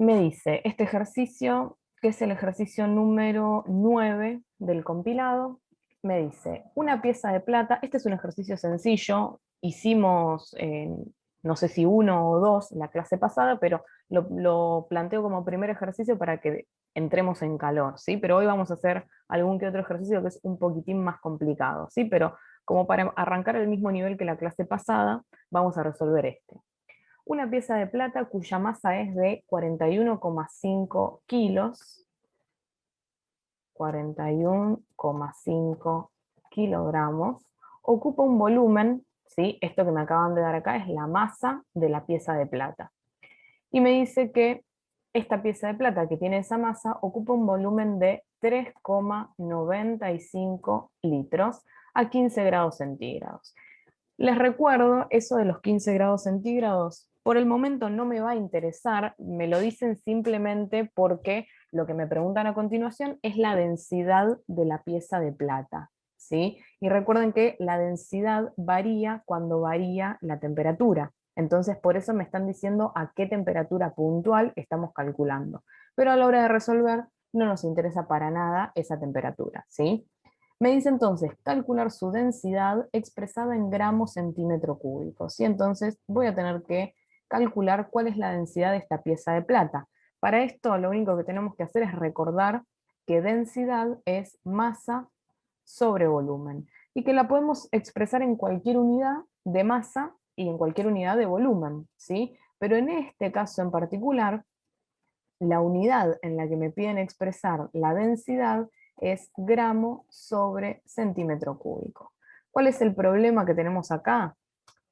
me dice este ejercicio, que es el ejercicio número 9 del compilado, me dice una pieza de plata. Este es un ejercicio sencillo, hicimos, no sé si uno o dos la clase pasada, pero lo planteo como primer ejercicio para que entremos en calor, ¿sí? Pero hoy vamos a hacer algún que otro ejercicio que es un poquitín más complicado, ¿sí? Pero como para arrancar al mismo nivel que la clase pasada, vamos a resolver este. Una pieza de plata cuya masa es de 41,5 kilos, 41,5 kilogramos, ocupa un volumen, ¿sí? Esto que me acaban de dar acá es la masa de la pieza de plata. Y me dice que esta pieza de plata que tiene esa masa ocupa un volumen de 3,95 litros a 15 grados centígrados. Les recuerdo eso de los 15 grados centígrados. Por el momento no me va a interesar, me lo dicen simplemente porque lo que me preguntan a continuación es la densidad de la pieza de plata, ¿sí? Y recuerden que la densidad varía cuando varía la temperatura. Entonces, por eso me están diciendo a qué temperatura puntual estamos calculando. Pero a la hora de resolver, no nos interesa para nada esa temperatura, ¿sí? Me dice entonces calcular su densidad expresada en gramos centímetro cúbico, ¿sí? Entonces voy a tener que calcular cuál es la densidad de esta pieza de plata. Para esto lo único que tenemos que hacer es recordar que densidad es masa sobre volumen y que la podemos expresar en cualquier unidad de masa y en cualquier unidad de volumen, ¿sí? Pero en este caso en particular, la unidad en la que me piden expresar la densidad es gramo sobre centímetro cúbico. ¿Cuál es el problema que tenemos acá?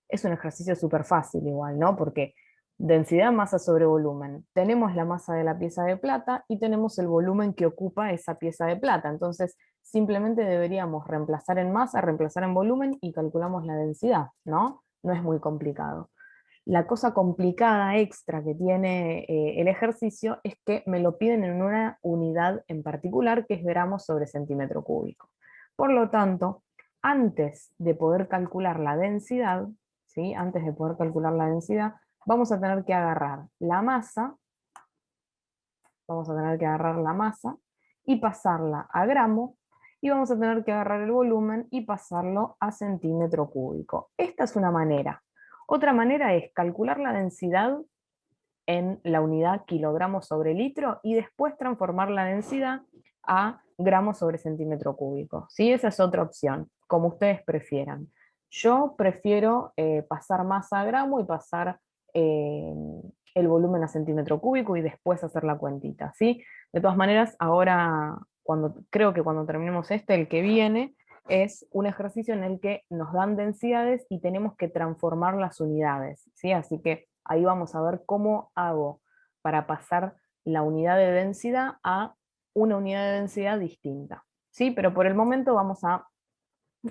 Es un ejercicio súper fácil igual, ¿no? Porque densidad, masa sobre volumen. Tenemos la masa de la pieza de plata y tenemos el volumen que ocupa esa pieza de plata. Entonces, simplemente deberíamos reemplazar en masa, reemplazar en volumen y calculamos la densidad, ¿no? No es muy complicado. La cosa complicada extra que tiene el ejercicio es que me lo piden en una unidad en particular, que es gramos sobre centímetro cúbico. Por lo tanto, antes de poder calcular la densidad, ¿sí? Antes de poder calcular la densidad, vamos a tener que agarrar la masa, vamos a tener que agarrar la masa y pasarla a gramo, y vamos a tener que agarrar el volumen y pasarlo a centímetro cúbico. Esta es una manera. Otra manera es calcular la densidad en la unidad kilogramos sobre litro y después transformar la densidad a gramos sobre centímetro cúbico. ¿Sí? Esa es otra opción, como ustedes prefieran. Yo prefiero pasar masa a gramo y pasar eh, el volumen a centímetro cúbico y después hacer la cuentita, ¿sí? De todas maneras, ahora, creo que cuando terminemos este, el que viene, es un ejercicio en el que nos dan densidades y tenemos que transformar las unidades, ¿sí? Así que ahí vamos a ver cómo hago para pasar la unidad de densidad a una unidad de densidad distinta, ¿sí? Pero por el momento vamos a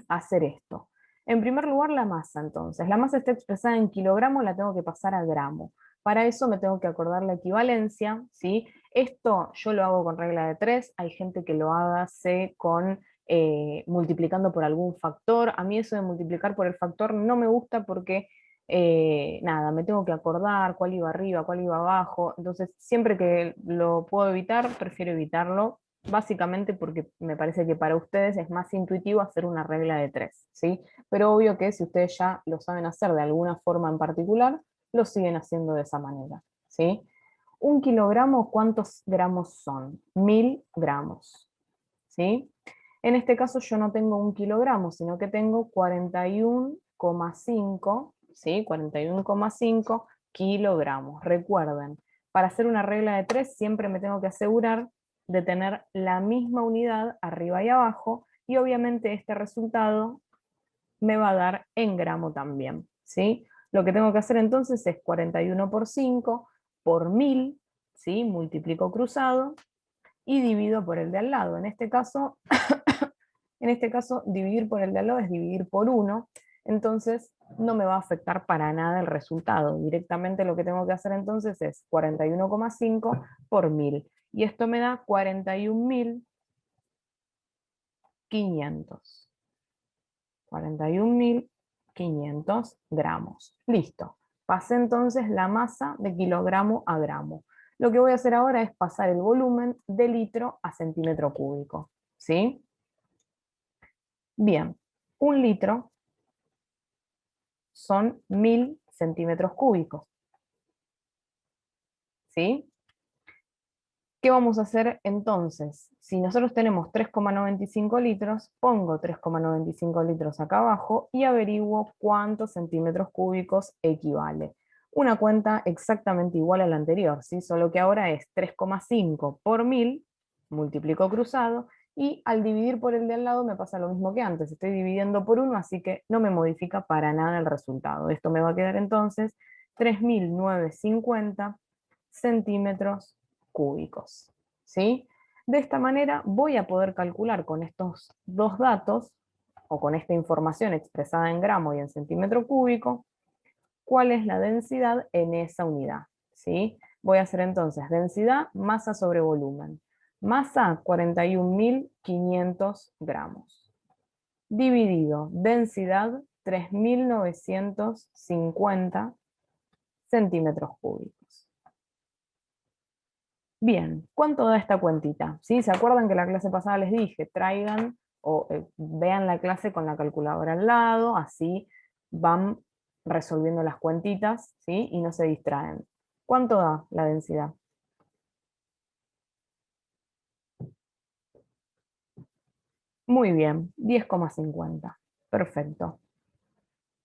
hacer esto. En primer lugar, la masa, entonces. La masa está expresada en kilogramos, la tengo que pasar a gramo. Para eso me tengo que acordar la equivalencia, ¿sí? Esto yo lo hago con regla de 3, hay gente que lo hace con multiplicando por algún factor. A mí eso de multiplicar por el factor no me gusta porque, nada, me tengo que acordar cuál iba arriba, cuál iba abajo. Entonces, siempre que lo puedo evitar, prefiero evitarlo, básicamente porque me parece que para ustedes es más intuitivo hacer una regla de 3, ¿sí? Pero obvio que si ustedes ya lo saben hacer de alguna forma en particular, lo siguen haciendo de esa manera, ¿sí? Un kilogramo, ¿cuántos gramos son? 1000 gramos, ¿sí? En este caso yo no tengo un kilogramo, sino que tengo 41,5, ¿sí? 41,5 kilogramos. Recuerden, para hacer una regla de 3 siempre me tengo que asegurar de tener la misma unidad arriba y abajo, y obviamente este resultado me va a dar en gramo también, ¿sí? Lo que tengo que hacer entonces es 41 por 5 por 1000, ¿sí? Multiplico cruzado y divido por el de al lado. En este caso, dividir por el de al lado es dividir por 1, entonces no me va a afectar para nada el resultado. Directamente lo que tengo que hacer entonces es 41,5 por 1000. Y esto me da 41.500. 41.500 gramos. Listo. Pasé entonces la masa de kilogramo a gramo. Lo que voy a hacer ahora es pasar el volumen de litro a centímetro cúbico, ¿sí? Bien, un litro son 1000 centímetros cúbicos, ¿sí? ¿Qué vamos a hacer entonces? Si nosotros tenemos 3,95 litros, pongo 3,95 litros acá abajo y averiguo cuántos centímetros cúbicos equivale. Una cuenta exactamente igual a la anterior, ¿sí? Solo que ahora es 3,5 por 1000, multiplico cruzado, y al dividir por el de al lado me pasa lo mismo que antes. Estoy dividiendo por 1, así que no me modifica para nada el resultado. Esto me va a quedar entonces 3950 centímetros cúbicos, ¿sí? De esta manera voy a poder calcular con estos dos datos, o con esta información expresada en gramo y en centímetro cúbico, cuál es la densidad en esa unidad, ¿sí? Voy a hacer entonces densidad, masa sobre volumen. Masa, 41.500 gramos. Dividido, densidad, 3.950 centímetros cúbicos. Bien, ¿cuánto da esta cuentita? ¿Sí? ¿Se acuerdan que la clase pasada les dije, traigan o vean la clase con la calculadora al lado, así van resolviendo las cuentitas, ¿sí? Y no se distraen. ¿Cuánto da la densidad? Muy bien, 10,50. Perfecto.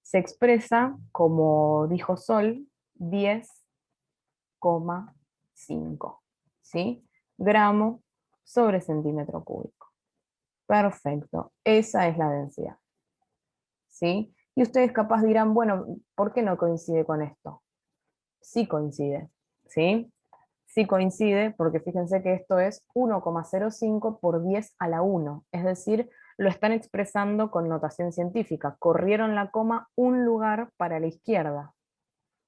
Se expresa, como dijo Sol, 10,5, ¿sí? Gramo sobre centímetro cúbico. Perfecto, esa es la densidad, ¿sí? Y ustedes capaz dirán, bueno, ¿por qué no coincide con esto? Sí coincide, ¿sí? Sí coincide porque fíjense que esto es 1,05 por 10 a la 1, es decir, lo están expresando con notación científica. Corrieron la coma un lugar para la izquierda.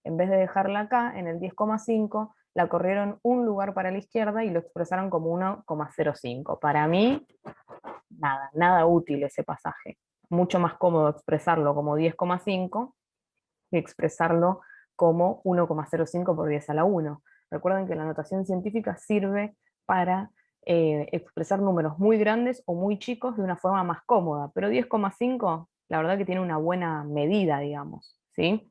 En vez de dejarla acá, en el 10,5, la corrieron un lugar para la izquierda y lo expresaron como 1,05. Para mí, nada, nada útil ese pasaje. Mucho más cómodo expresarlo como 10,5 que expresarlo como 1,05 por 10 a la 1. Recuerden que la notación científica sirve para expresar números muy grandes o muy chicos de una forma más cómoda, pero 10,5 la verdad que tiene una buena medida, digamos, ¿sí?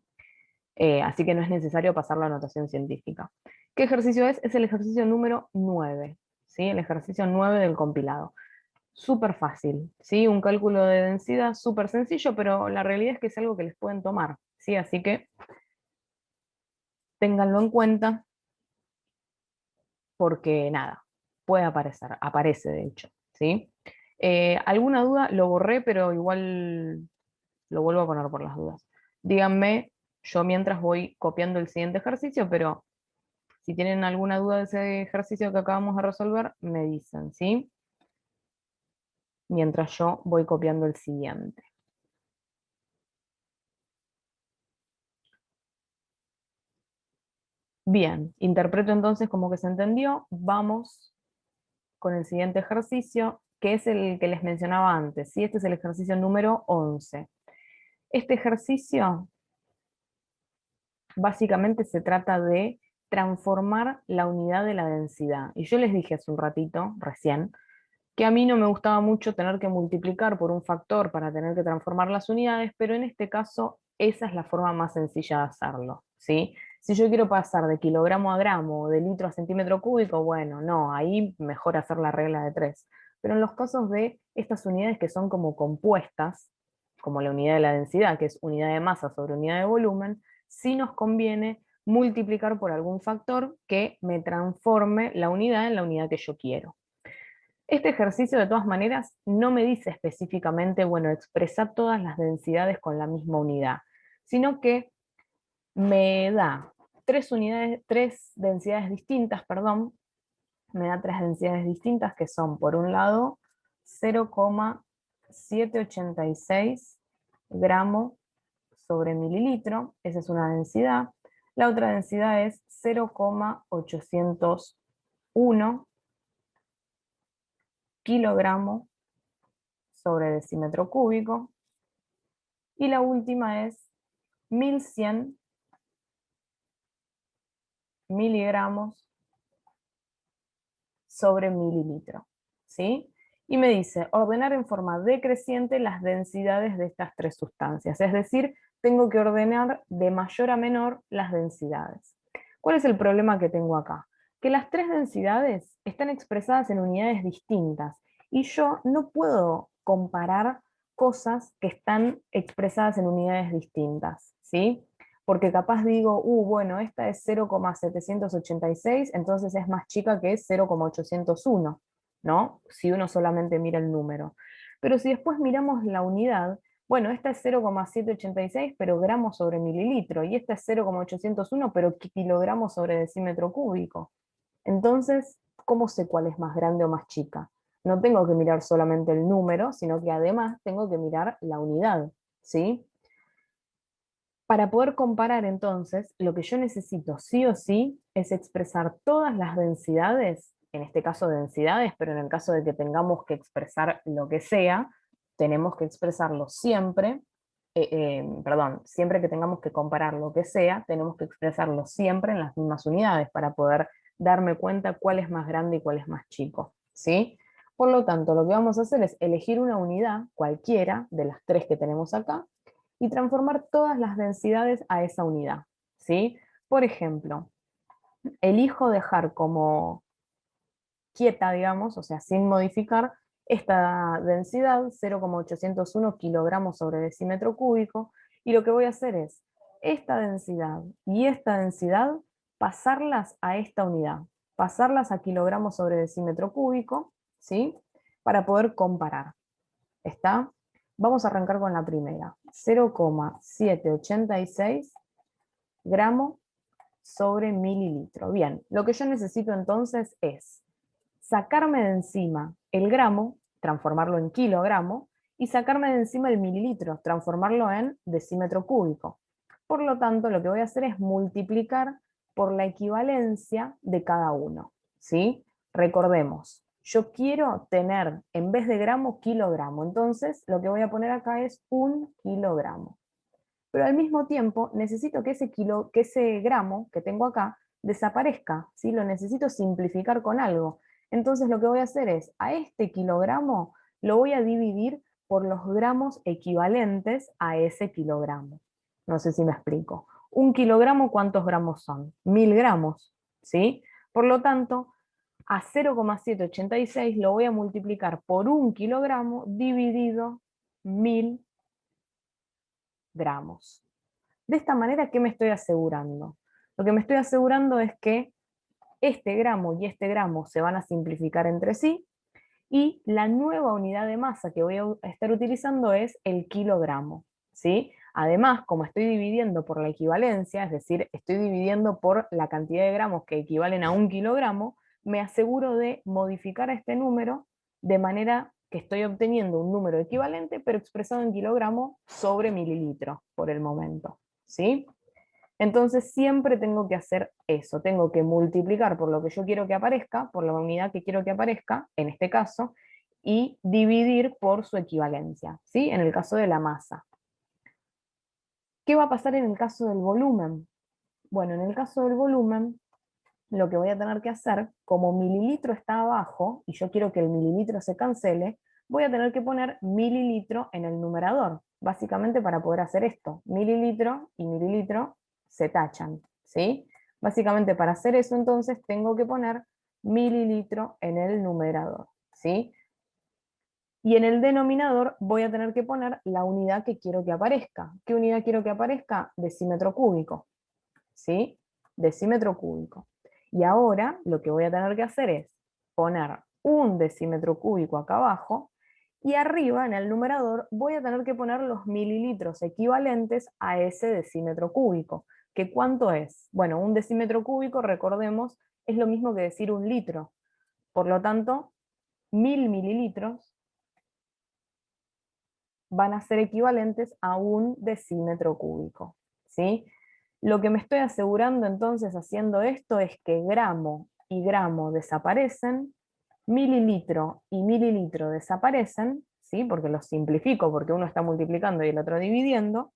Así que no es necesario pasar la notación científica. ¿Qué ejercicio es? Es el ejercicio número 9, ¿sí? El ejercicio 9 del compilado. Súper fácil, ¿sí? Un cálculo de densidad súper sencillo, pero la realidad es que es algo que les pueden tomar, ¿sí? Así que ténganlo en cuenta porque nada, puede aparecer, aparece de hecho, ¿sí? ¿Alguna duda? Lo borré, pero igual lo vuelvo a poner por las dudas. Díganme, yo mientras voy copiando el siguiente ejercicio, pero si tienen alguna duda de ese ejercicio que acabamos de resolver, me dicen, ¿sí? Mientras yo voy copiando el siguiente. Bien, interpreto entonces como que se entendió. Vamos con el siguiente ejercicio, que es el que les mencionaba antes, ¿sí? Este es el ejercicio número 11. Este ejercicio básicamente se trata de transformar la unidad de la densidad. Y yo les dije hace un ratito, recién, que a mí no me gustaba mucho tener que multiplicar por un factor para tener que transformar las unidades, pero en este caso esa es la forma más sencilla de hacerlo, ¿sí? Si yo quiero pasar de kilogramo a gramo o de litro a centímetro cúbico, bueno, no, ahí mejor hacer la regla de 3. Pero en los casos de estas unidades que son como compuestas, como la unidad de la densidad, que es unidad de masa sobre unidad de volumen, sí nos conviene multiplicar por algún factor que me transforme la unidad en la unidad que yo quiero. Este ejercicio, de todas maneras, no me dice específicamente, bueno, expresa todas las densidades con la misma unidad, sino que me da tres densidades distintas, perdón, me da tres densidades distintas que son, por un lado, 0,786 gramos sobre mililitro, esa es una densidad. La otra densidad es 0,801 kilogramos sobre decímetro cúbico. Y la última es 1100 miligramos sobre mililitro, ¿sí? Y me dice, ordenar en forma decreciente las densidades de estas tres sustancias, es decir, tengo que ordenar de mayor a menor las densidades. ¿Cuál es el problema que tengo acá? Que las tres densidades están expresadas en unidades distintas y yo no puedo comparar cosas que están expresadas en unidades distintas, ¿sí? Porque capaz digo, bueno, esta es 0,786, entonces es más chica que 0,801, ¿no? Si uno solamente mira el número. Pero si después miramos la unidad, bueno, esta es 0,786, pero gramos sobre mililitro, y esta es 0,801, pero kilogramos sobre decímetro cúbico. Entonces, ¿cómo sé cuál es más grande o más chica? No tengo que mirar solamente el número, sino que además tengo que mirar la unidad, ¿sí? Para poder comparar entonces, lo que yo necesito sí o sí es expresar todas las densidades, en este caso densidades, pero en el caso de que tengamos que expresar lo que sea, tenemos que expresarlo siempre, perdón, siempre que tengamos que comparar lo que sea, tenemos que expresarlo siempre en las mismas unidades para poder darme cuenta cuál es más grande y cuál es más chico, ¿sí? Por lo tanto, lo que vamos a hacer es elegir una unidad, cualquiera de las tres que tenemos acá, y transformar todas las densidades a esa unidad, ¿sí? Por ejemplo, elijo dejar como quieta, digamos, o sea, sin modificar, esta densidad, 0,801 kilogramos sobre decímetro cúbico, y lo que voy a hacer es esta densidad y esta densidad, pasarlas a esta unidad, pasarlas a kilogramos sobre decímetro cúbico, ¿sí? Para poder comparar. ¿Está? Vamos a arrancar con la primera. 0,786 gramos sobre mililitro. Bien, lo que yo necesito entonces es sacarme de encima el gramo, transformarlo en kilogramo, y sacarme de encima el mililitro, transformarlo en decímetro cúbico. Por lo tanto, lo que voy a hacer es multiplicar por la equivalencia de cada uno, ¿sí? Recordemos, yo quiero tener, en vez de gramo, kilogramo. Entonces, lo que voy a poner acá es 1 kilogramo. Pero al mismo tiempo, necesito que ese gramo que tengo acá desaparezca, ¿sí? Lo necesito simplificar con algo. Entonces, lo que voy a hacer es, a este kilogramo lo voy a dividir por los gramos equivalentes a ese kilogramo. No sé si me explico. 1 kilogramo, ¿cuántos gramos son? 1000 gramos, ¿sí? Por lo tanto, a 0,786 lo voy a multiplicar por 1 kilogramo dividido 1000 gramos. De esta manera, ¿qué me estoy asegurando? Lo que me estoy asegurando es que este gramo y este gramo se van a simplificar entre sí, y la nueva unidad de masa que voy a estar utilizando es el kilogramo, ¿sí? Además, como estoy dividiendo por la equivalencia, es decir, estoy dividiendo por la cantidad de gramos que equivalen a 1 kilogramo, me aseguro de modificar este número de manera que estoy obteniendo un número equivalente, pero expresado en kilogramo sobre mililitro por el momento, ¿sí? Entonces siempre tengo que hacer eso, tengo que multiplicar por lo que yo quiero que aparezca, por la unidad que quiero que aparezca, en este caso, y dividir por su equivalencia, ¿sí? En el caso de la masa. ¿Qué va a pasar en el caso del volumen? Bueno, en el caso del volumen, lo que voy a tener que hacer, como mililitro está abajo, y yo quiero que el mililitro se cancele, voy a tener que poner mililitro en el numerador, básicamente para poder hacer esto. Mililitro y mililitro se tachan, ¿sí? Básicamente para hacer eso entonces tengo que poner mililitro en el numerador, ¿sí? Y en el denominador voy a tener que poner la unidad que quiero que aparezca. ¿Qué unidad quiero que aparezca? Decímetro cúbico, ¿sí? Decímetro cúbico. Y ahora lo que voy a tener que hacer es poner un decímetro cúbico acá abajo, y arriba en el numerador voy a tener que poner los mililitros equivalentes a ese decímetro cúbico. ¿Que cuánto es? Bueno, un decímetro cúbico, recordemos, es lo mismo que decir un litro. Por lo tanto, 1000 mililitros van a ser equivalentes a un decímetro cúbico, ¿sí? Lo que me estoy asegurando entonces haciendo esto es que gramo y gramo desaparecen, mililitro y mililitro desaparecen, ¿sí? Porque los simplifico, porque uno está multiplicando y el otro dividiendo,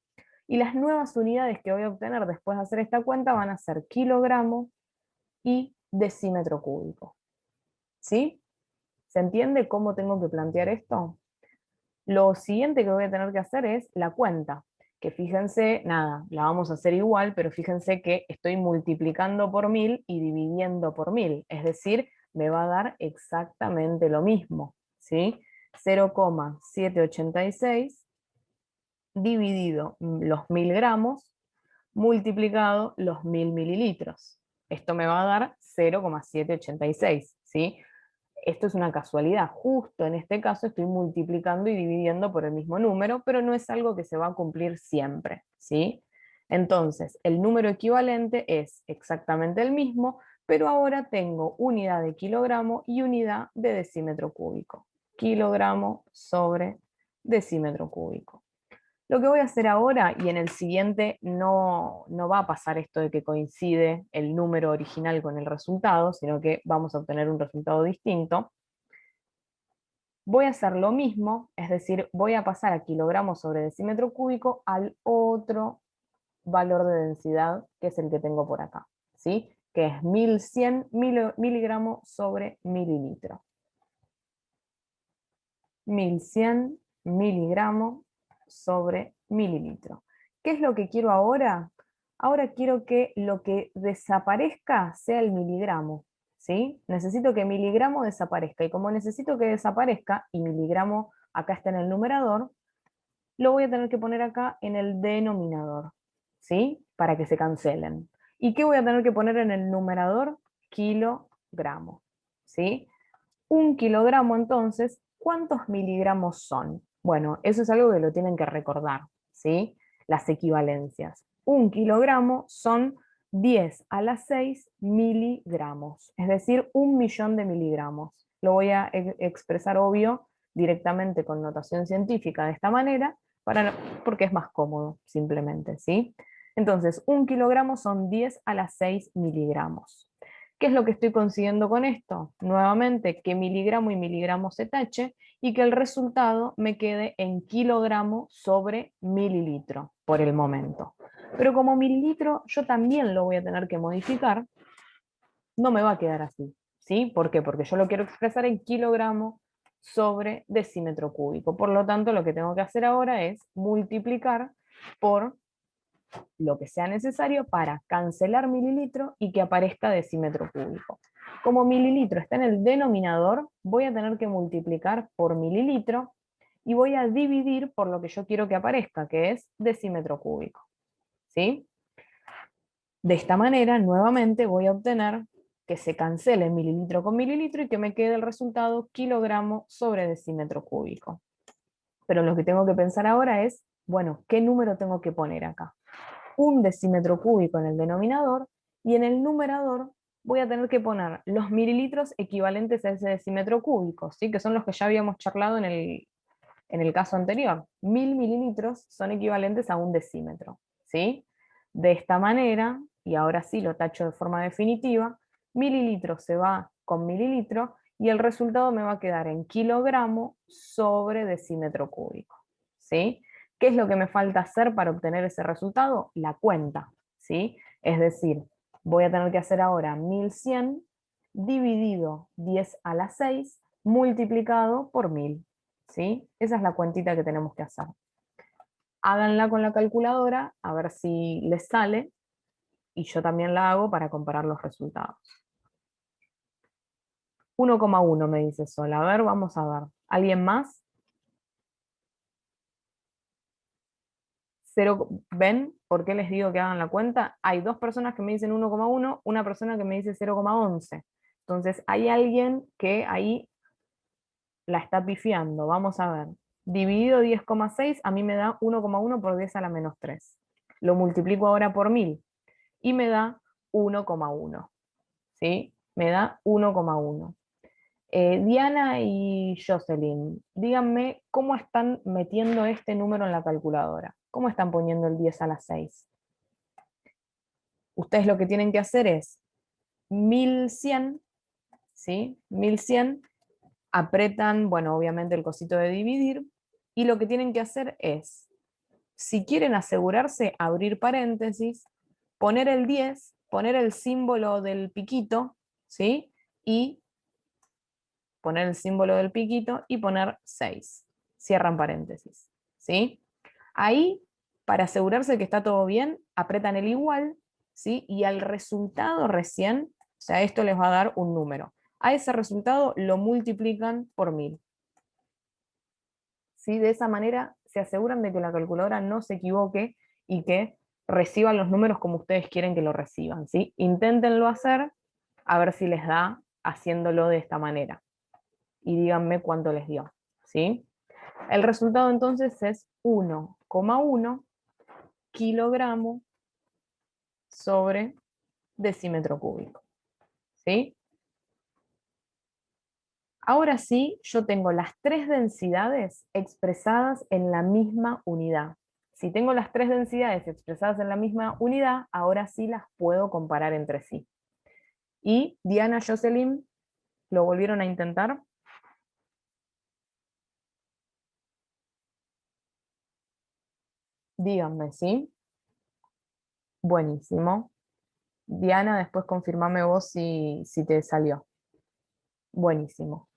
y las nuevas unidades que voy a obtener después de hacer esta cuenta van a ser kilogramo y decímetro cúbico. ¿Sí? ¿Se entiende cómo tengo que plantear esto? Lo siguiente que voy a tener que hacer es la cuenta, que fíjense, nada, la vamos a hacer igual, pero fíjense que estoy multiplicando por 1000 y dividiendo por 1000, es decir, me va a dar exactamente lo mismo, ¿sí? 0,786 dividido los 1000 gramos multiplicado los 1000 mililitros. Esto me va a dar 0,786, ¿sí? Esto es una casualidad, justo en este caso estoy multiplicando y dividiendo por el mismo número, pero no es algo que se va a cumplir siempre, ¿sí? Entonces, el número equivalente es exactamente el mismo, pero ahora tengo unidad de kilogramo y unidad de decímetro cúbico. Kilogramo sobre decímetro cúbico. Lo que voy a hacer ahora, y en el siguiente no va a pasar esto de que coincide el número original con el resultado, sino que vamos a obtener un resultado distinto. Voy a hacer lo mismo, es decir, voy a pasar a kilogramos sobre decímetro cúbico al otro valor de densidad, que es el que tengo por acá, ¿sí? Que es 1100 miligramos sobre mililitro. 1100 miligramos sobre mililitro. ¿Qué es lo que quiero ahora? Ahora quiero que lo que desaparezca sea el miligramo, ¿sí? Necesito que miligramo desaparezca, y como necesito que desaparezca, y miligramo acá está en el numerador, lo voy a tener que poner acá en el denominador, ¿sí? Para que se cancelen. ¿Y qué voy a tener que poner en el numerador? Kilogramo, ¿sí? Un kilogramo entonces, ¿cuántos miligramos son? Bueno, eso es algo que lo tienen que recordar, ¿sí? Las equivalencias. Un kilogramo son 10 a la 6 miligramos, es decir, 1.000.000 de miligramos. Lo voy a expresar, obvio, directamente con notación científica de esta manera, porque es más cómodo, simplemente, ¿sí? Entonces, un kilogramo son 10 a la 6 miligramos. ¿Qué es lo que estoy consiguiendo con esto? Nuevamente, que miligramo y miligramo se tache y que el resultado me quede en kilogramo sobre mililitro por el momento. Pero como mililitro yo también lo voy a tener que modificar, no me va a quedar así, ¿sí? ¿Por qué? Porque yo lo quiero expresar en kilogramo sobre decímetro cúbico. Por lo tanto, lo que tengo que hacer ahora es multiplicar por lo que sea necesario para cancelar mililitro y que aparezca decímetro cúbico. Como mililitro está en el denominador, voy a tener que multiplicar por mililitro y voy a dividir por lo que yo quiero que aparezca, que es decímetro cúbico, ¿sí? De esta manera, nuevamente voy a obtener que se cancele mililitro con mililitro y que me quede el resultado kilogramo sobre decímetro cúbico. Pero lo que tengo que pensar ahora es, bueno, ¿qué número tengo que poner acá? Un decímetro cúbico en el denominador, y en el numerador voy a tener que poner los mililitros equivalentes a ese decímetro cúbico, ¿sí? Que son los que ya habíamos charlado en el caso anterior. 1000 mililitros son equivalentes a un decímetro, ¿sí? De esta manera, y ahora sí lo tacho de forma definitiva, mililitro se va con mililitro y el resultado me va a quedar en kilogramo sobre decímetro cúbico, ¿sí? ¿Qué es lo que me falta hacer para obtener ese resultado? La cuenta, ¿sí? Es decir, voy a tener que hacer ahora 1100 dividido 10 a la 6 multiplicado por 1000, ¿sí? Esa es la cuentita que tenemos que hacer. Háganla con la calculadora a ver si les sale, y yo también la hago para comparar los resultados. 1,1 me dice Sol. A ver, vamos a ver. ¿Alguien más? 0, ¿ven por qué les digo que hagan la cuenta? Hay dos personas que me dicen 1,1, una persona que me dice 0,11. Entonces hay alguien que ahí la está pifiando. Vamos a ver. Dividido 10,6 a mí me da 1,1 por 10 a la menos 3. Lo multiplico ahora por 1000 y me da 1,1. ¿Sí? Me da 1,1. Diana y Jocelyn, díganme cómo están metiendo este número en la calculadora. ¿Cómo están poniendo el 10 a la 6? Ustedes lo que tienen que hacer es 1100, ¿sí? 1100, apretan, bueno, obviamente el cosito de dividir, y lo que tienen que hacer es, si quieren asegurarse, abrir paréntesis, poner el 10, poner el símbolo del piquito, ¿sí? Y poner el símbolo del piquito y poner 6. Cierran paréntesis, ¿sí? Ahí, para asegurarse que está todo bien, apretan el igual, ¿sí? Y al resultado recién, o sea, esto les va a dar un número. A ese resultado lo multiplican por 1000. ¿Sí? De esa manera se aseguran de que la calculadora no se equivoque y que reciban los números como ustedes quieren que lo reciban, ¿sí? Inténtenlo hacer, a ver si les da haciéndolo de esta manera. Y díganme cuánto les dio, ¿sí? El resultado entonces es 1,1 kilogramo sobre decímetro cúbico, ¿sí? Ahora sí, yo tengo las tres densidades expresadas en la misma unidad. Si tengo las tres densidades expresadas en la misma unidad, ahora sí las puedo comparar entre sí. Y Diana, Jocelyn, ¿lo volvieron a intentar? Díganme, ¿sí? Buenísimo. Diana, después confirmame vos si te salió. Buenísimo.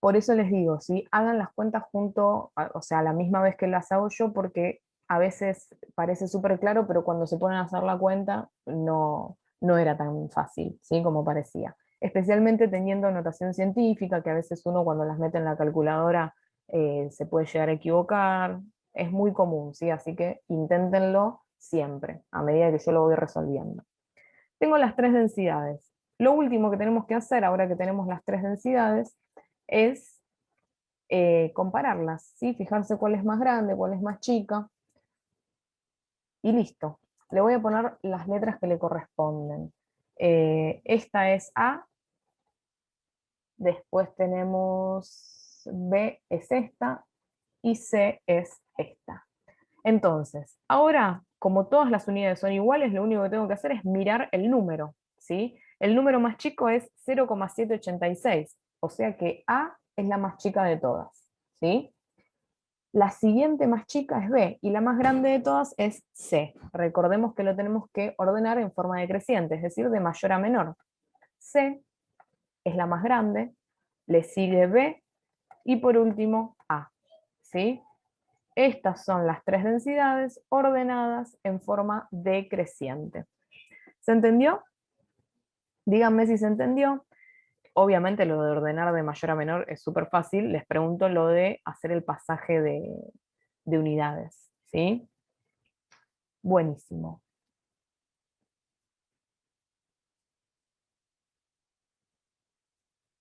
Por eso les digo, ¿sí? Hagan las cuentas o sea, a la misma vez que las hago yo, porque a veces parece súper claro, pero cuando se ponen a hacer la cuenta no era tan fácil, ¿sí? Como parecía. Especialmente teniendo notación científica, que a veces uno cuando las mete en la calculadora se puede llegar a equivocar. Es muy común, ¿sí? Así que inténtenlo siempre, a medida que yo lo voy resolviendo. Tengo las tres densidades. Lo último que tenemos que hacer, ahora que tenemos las tres densidades, es compararlas, ¿sí? Fijarse cuál es más grande, cuál es más chica, y listo. Le voy a poner las letras que le corresponden. Esta es A, después tenemos B es esta, y C es esta. Entonces, ahora, como todas las unidades son iguales, lo único que tengo que hacer es mirar el número, ¿sí? El número más chico es 0,786, o sea que A es la más chica de todas, ¿sí? La siguiente más chica es B y la más grande de todas es C. Recordemos que lo tenemos que ordenar en forma decreciente, es decir, de mayor a menor. C es la más grande, le sigue B y por último A, ¿sí? Estas son las tres densidades ordenadas en forma decreciente. ¿Se entendió? Díganme si se entendió. Obviamente lo de ordenar de mayor a menor es súper fácil. Les pregunto lo de hacer el pasaje de unidades, ¿sí? Buenísimo.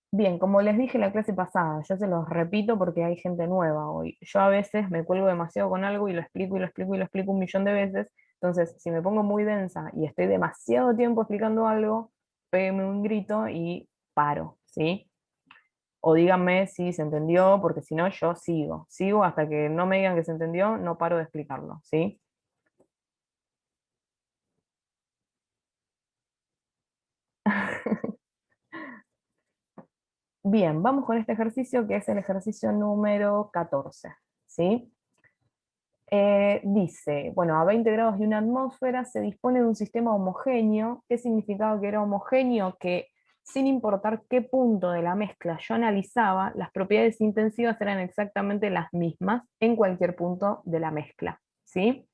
Bien, como les dije la clase pasada, yo se los repito porque hay gente nueva hoy. Yo a veces me cuelgo demasiado con algo y lo explico y lo explico y lo explico un millón de veces. Entonces, si me pongo muy densa y estoy demasiado tiempo explicando algo, péguenme un grito y paro, ¿sí? O díganme si se entendió, porque si no, yo sigo hasta que no me digan que se entendió, no paro de explicarlo, ¿sí? Bien, vamos con este ejercicio que es el ejercicio número 14, ¿sí? Dice, bueno, a 20 grados de una atmósfera se dispone de un sistema homogéneo. ¿Qué significaba que era homogéneo? Que sin importar qué punto de la mezcla yo analizaba, las propiedades intensivas eran exactamente las mismas en cualquier punto de la mezcla, ¿sí?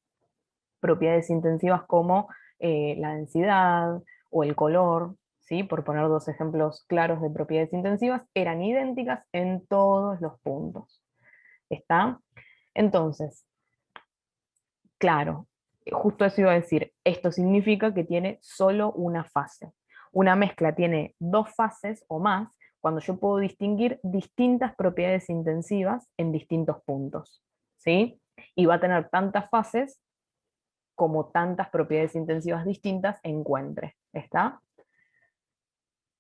Propiedades intensivas como la densidad o el color, ¿sí? Por poner dos ejemplos claros de propiedades intensivas, eran idénticas en todos los puntos. ¿Está? Entonces, claro, justo eso iba a decir. Esto significa que tiene solo una fase. Una mezcla tiene dos fases o más cuando yo puedo distinguir distintas propiedades intensivas en distintos puntos, ¿sí? Y va a tener tantas fases como tantas propiedades intensivas distintas encuentre. ¿Está?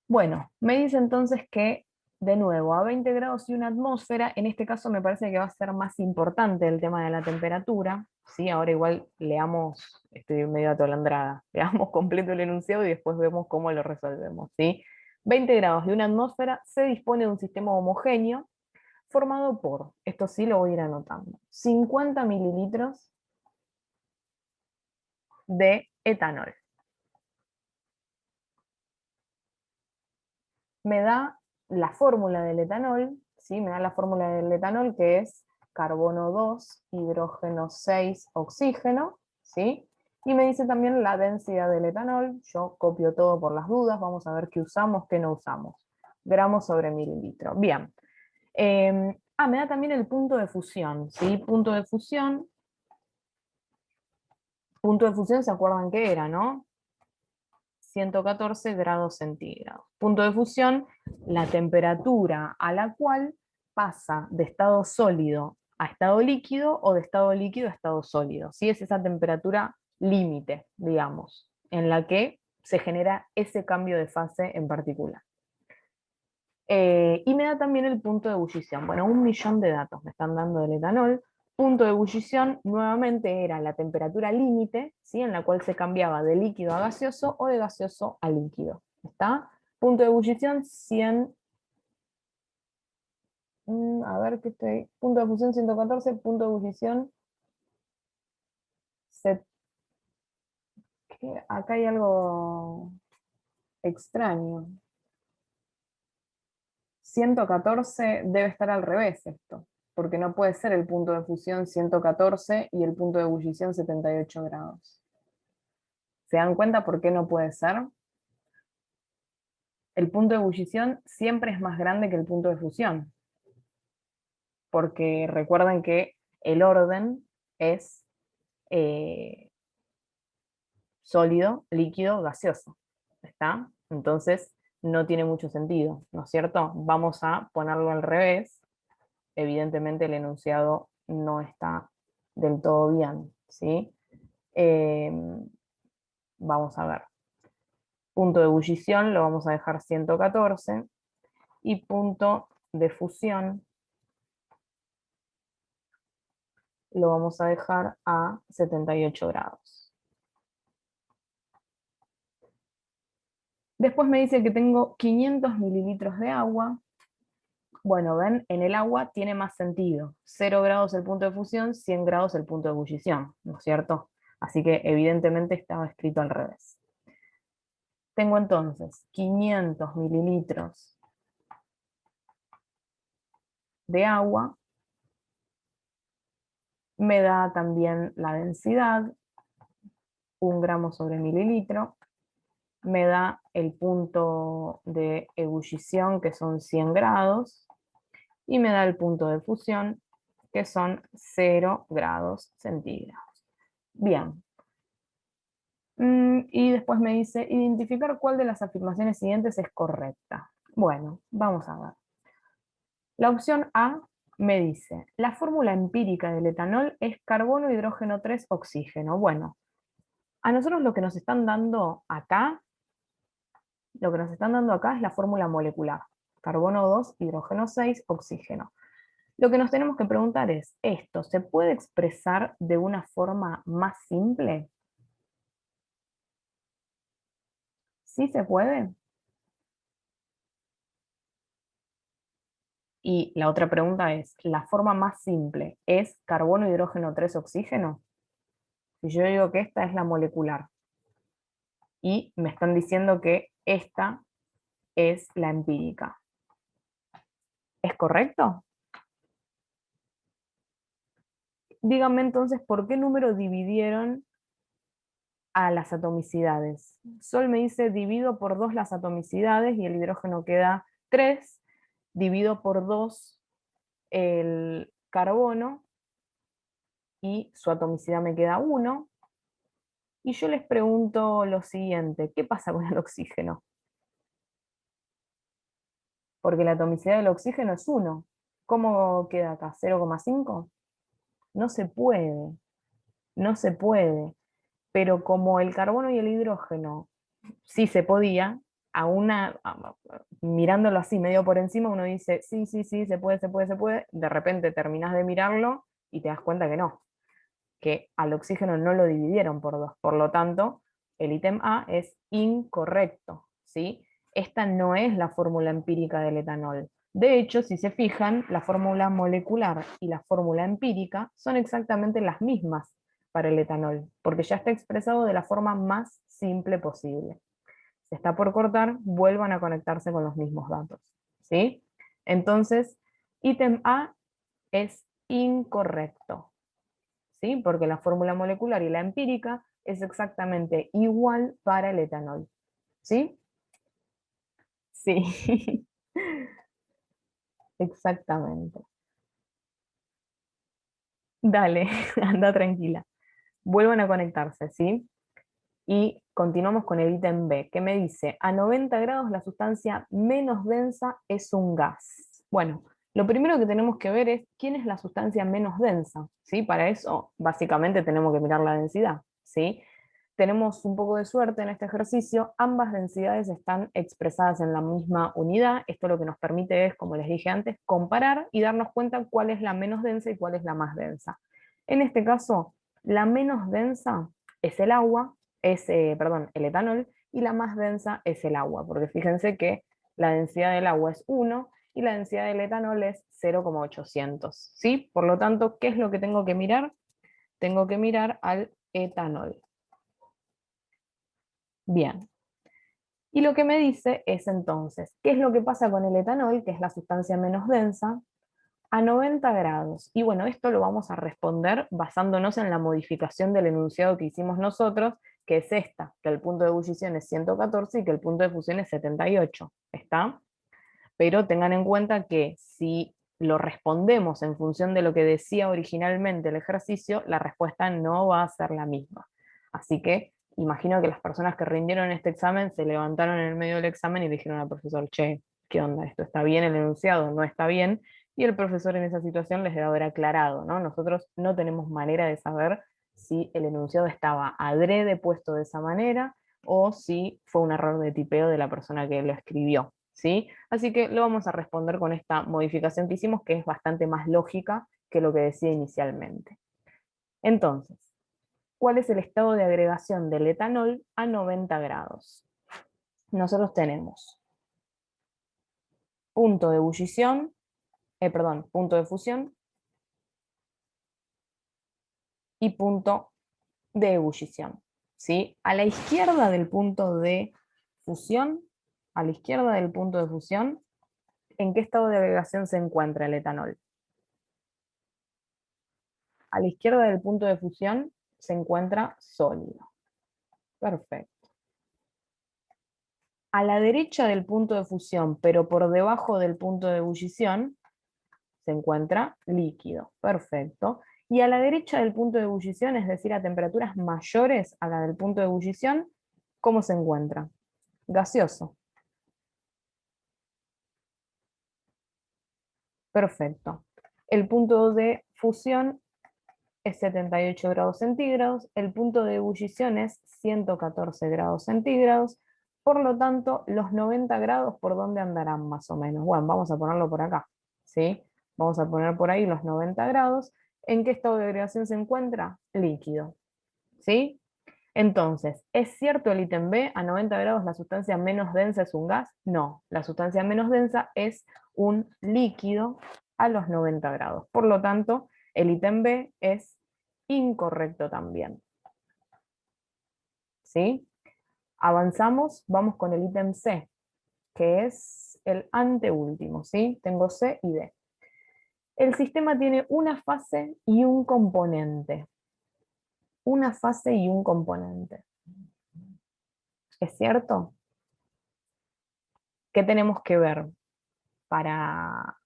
Bueno, me dice entonces que, de nuevo, a 20 grados y una atmósfera, en este caso me parece que va a ser más importante el tema de la temperatura, ¿sí? Ahora igual leamos, estoy medio atolandrada, leamos completo el enunciado y después vemos cómo lo resolvemos, ¿sí? 20 grados de una atmósfera se dispone de un sistema homogéneo formado por, esto sí lo voy a ir anotando, 50 mililitros de etanol. Me da la fórmula del etanol, ¿sí? Me da la fórmula del etanol que es carbono 2, hidrógeno 6, oxígeno, ¿sí? Y me dice también la densidad del etanol. Yo copio todo por las dudas, vamos a ver qué usamos, qué no usamos. Gramos sobre mililitro. Bien. Me da también el punto de fusión, ¿sí? Punto de fusión, ¿se acuerdan qué era, no? 114 grados centígrados. Punto de fusión, la temperatura a la cual pasa de estado sólido a estado líquido o de estado líquido a estado sólido. ¿Sí? Es esa temperatura límite, digamos, en la que se genera ese cambio de fase en particular. Y me da también el punto de ebullición. Bueno, 1.000.000 de datos me están dando del etanol. Punto de ebullición nuevamente era la temperatura límite, ¿sí? En la cual se cambiaba de líquido a gaseoso o de gaseoso a líquido. ¿Está? Punto de ebullición 100. A ver qué estoy. Punto de fusión 114, punto de ebullición. Acá hay algo extraño. 114 debe estar al revés esto, porque no puede ser el punto de fusión 114 y el punto de ebullición 78 grados. ¿Se dan cuenta por qué no puede ser? El punto de ebullición siempre es más grande que el punto de fusión, porque recuerden que el orden es sólido, líquido, gaseoso. ¿Está? Entonces no tiene mucho sentido, ¿no es cierto? Vamos a ponerlo al revés. Evidentemente el enunciado no está del todo bien, ¿sí? Eh, Vamos a ver. Punto de ebullición lo vamos a dejar 114 y punto de fusión lo vamos a dejar a 78 grados. Después me dice que tengo 500 mililitros de agua. Bueno, ven, en el agua tiene más sentido. 0 grados el punto de fusión, 100 grados el punto de ebullición, ¿no es cierto? Así que evidentemente estaba escrito al revés. Tengo entonces 500 mililitros de agua. Me da también la densidad, 1 gramo sobre mililitro. Me da el punto de ebullición, que son 100 grados. Y me da el punto de fusión, que son 0 grados centígrados. Bien. Y después me dice, identificar cuál de las afirmaciones siguientes es correcta. Bueno, vamos a ver. La opción A me dice, la fórmula empírica del etanol es carbono, hidrógeno 3, oxígeno. Bueno, a nosotros lo que nos están dando acá, es la fórmula molecular. Carbono 2, hidrógeno 6, oxígeno. Lo que nos tenemos que preguntar es, ¿esto se puede expresar de una forma más simple? ¿Sí se puede? Y la otra pregunta es, ¿la forma más simple es carbono, hidrógeno 3, oxígeno? Si yo digo que esta es la molecular y me están diciendo que esta es la empírica, ¿es correcto? Díganme entonces, ¿por qué número dividieron a las atomicidades? Sol me dice, divido por 2 las atomicidades y el hidrógeno queda 3, divido por 2 el carbono y su atomicidad me queda 1. Y yo les pregunto lo siguiente, ¿qué pasa con el oxígeno? Porque la atomicidad del oxígeno es 1. ¿Cómo queda acá? ¿0,5? No se puede, no se puede. Pero como el carbono y el hidrógeno sí se podía, mirándolo así medio por encima, uno dice, sí, sí, sí, se puede, se puede, se puede. De repente terminas de mirarlo y te das cuenta que no, que al oxígeno no lo dividieron por 2. Por lo tanto, el ítem A es incorrecto, ¿sí? Esta no es la fórmula empírica del etanol. De hecho, si se fijan, la fórmula molecular y la fórmula empírica son exactamente las mismas para el etanol, porque ya está expresado de la forma más simple posible. Se está por cortar, vuelvan a conectarse con los mismos datos. ¿sí? Entonces, ítem A es incorrecto, ¿sí? Porque la fórmula molecular y la empírica es exactamente igual para el etanol, ¿sí? Sí, exactamente. Dale, anda tranquila. Vuelvan a conectarse, ¿sí? Y continuamos con el ítem B, que me dice, a 90 grados la sustancia menos densa es un gas. Bueno, lo primero que tenemos que ver es quién es la sustancia menos densa, ¿sí? Para eso, básicamente, tenemos que mirar la densidad, ¿sí? Tenemos un poco de suerte en este ejercicio, ambas densidades están expresadas en la misma unidad, esto lo que nos permite es, como les dije antes, comparar y darnos cuenta cuál es la menos densa y cuál es la más densa. En este caso, la menos densa es el agua, perdón, el etanol, y la más densa es el agua, porque fíjense que la densidad del agua es 1 y la densidad del etanol es 0,800, ¿sí? Por lo tanto, ¿qué es lo que tengo que mirar? Tengo que mirar al etanol. Bien. Y lo que me dice es entonces, ¿qué es lo que pasa con el etanol, que es la sustancia menos densa, a 90 grados? Y bueno, esto lo vamos a responder basándonos en la modificación del enunciado que hicimos nosotros, que es esta, que el punto de ebullición es 114 y que el punto de fusión es 78, ¿está? Pero tengan en cuenta que si lo respondemos en función de lo que decía originalmente el ejercicio, la respuesta no va a ser la misma. Así que imagino que las personas que rindieron este examen se levantaron en el medio del examen y le dijeron al profesor, che, ¿qué onda? ¿Esto está bien el enunciado? ¿No está bien? Y el profesor en esa situación les debe haber aclarado, ¿no? Nosotros no tenemos manera de saber si el enunciado estaba adrede puesto de esa manera o si fue un error de tipeo de la persona que lo escribió, ¿sí? Así que lo vamos a responder con esta modificación que hicimos, que es bastante más lógica que lo que decía inicialmente. Entonces, ¿cuál es el estado de agregación del etanol a 90 grados? Nosotros tenemos punto de ebullición, punto de fusión y punto de ebullición, ¿sí? A la izquierda del punto de fusión, a la izquierda del punto de fusión, ¿en qué estado de agregación se encuentra el etanol? A la izquierda del punto de fusión se encuentra sólido. Perfecto. A la derecha del punto de fusión, pero por debajo del punto de ebullición, se encuentra líquido. Perfecto. Y a la derecha del punto de ebullición, es decir, a temperaturas mayores a la del punto de ebullición, ¿cómo se encuentra? Gaseoso. Perfecto. El punto de fusión es 78 grados centígrados, el punto de ebullición es 114 grados centígrados, por lo tanto, los 90 grados, ¿por dónde andarán más o menos? Bueno, vamos a ponerlo por acá, ¿sí? Vamos a poner por ahí los 90 grados. ¿En qué estado de agregación se encuentra? Líquido, ¿sí? Entonces, ¿es cierto el ítem B? ¿A 90 grados la sustancia menos densa es un gas? No, la sustancia menos densa es un líquido a los 90 grados. Por lo tanto, el ítem B es incorrecto también. ¿Sí? Avanzamos, vamos con el ítem C, que es el anteúltimo, ¿sí? Tengo C y D. El sistema tiene una fase y un componente. Una fase y un componente. ¿Es cierto? ¿Qué tenemos que ver para...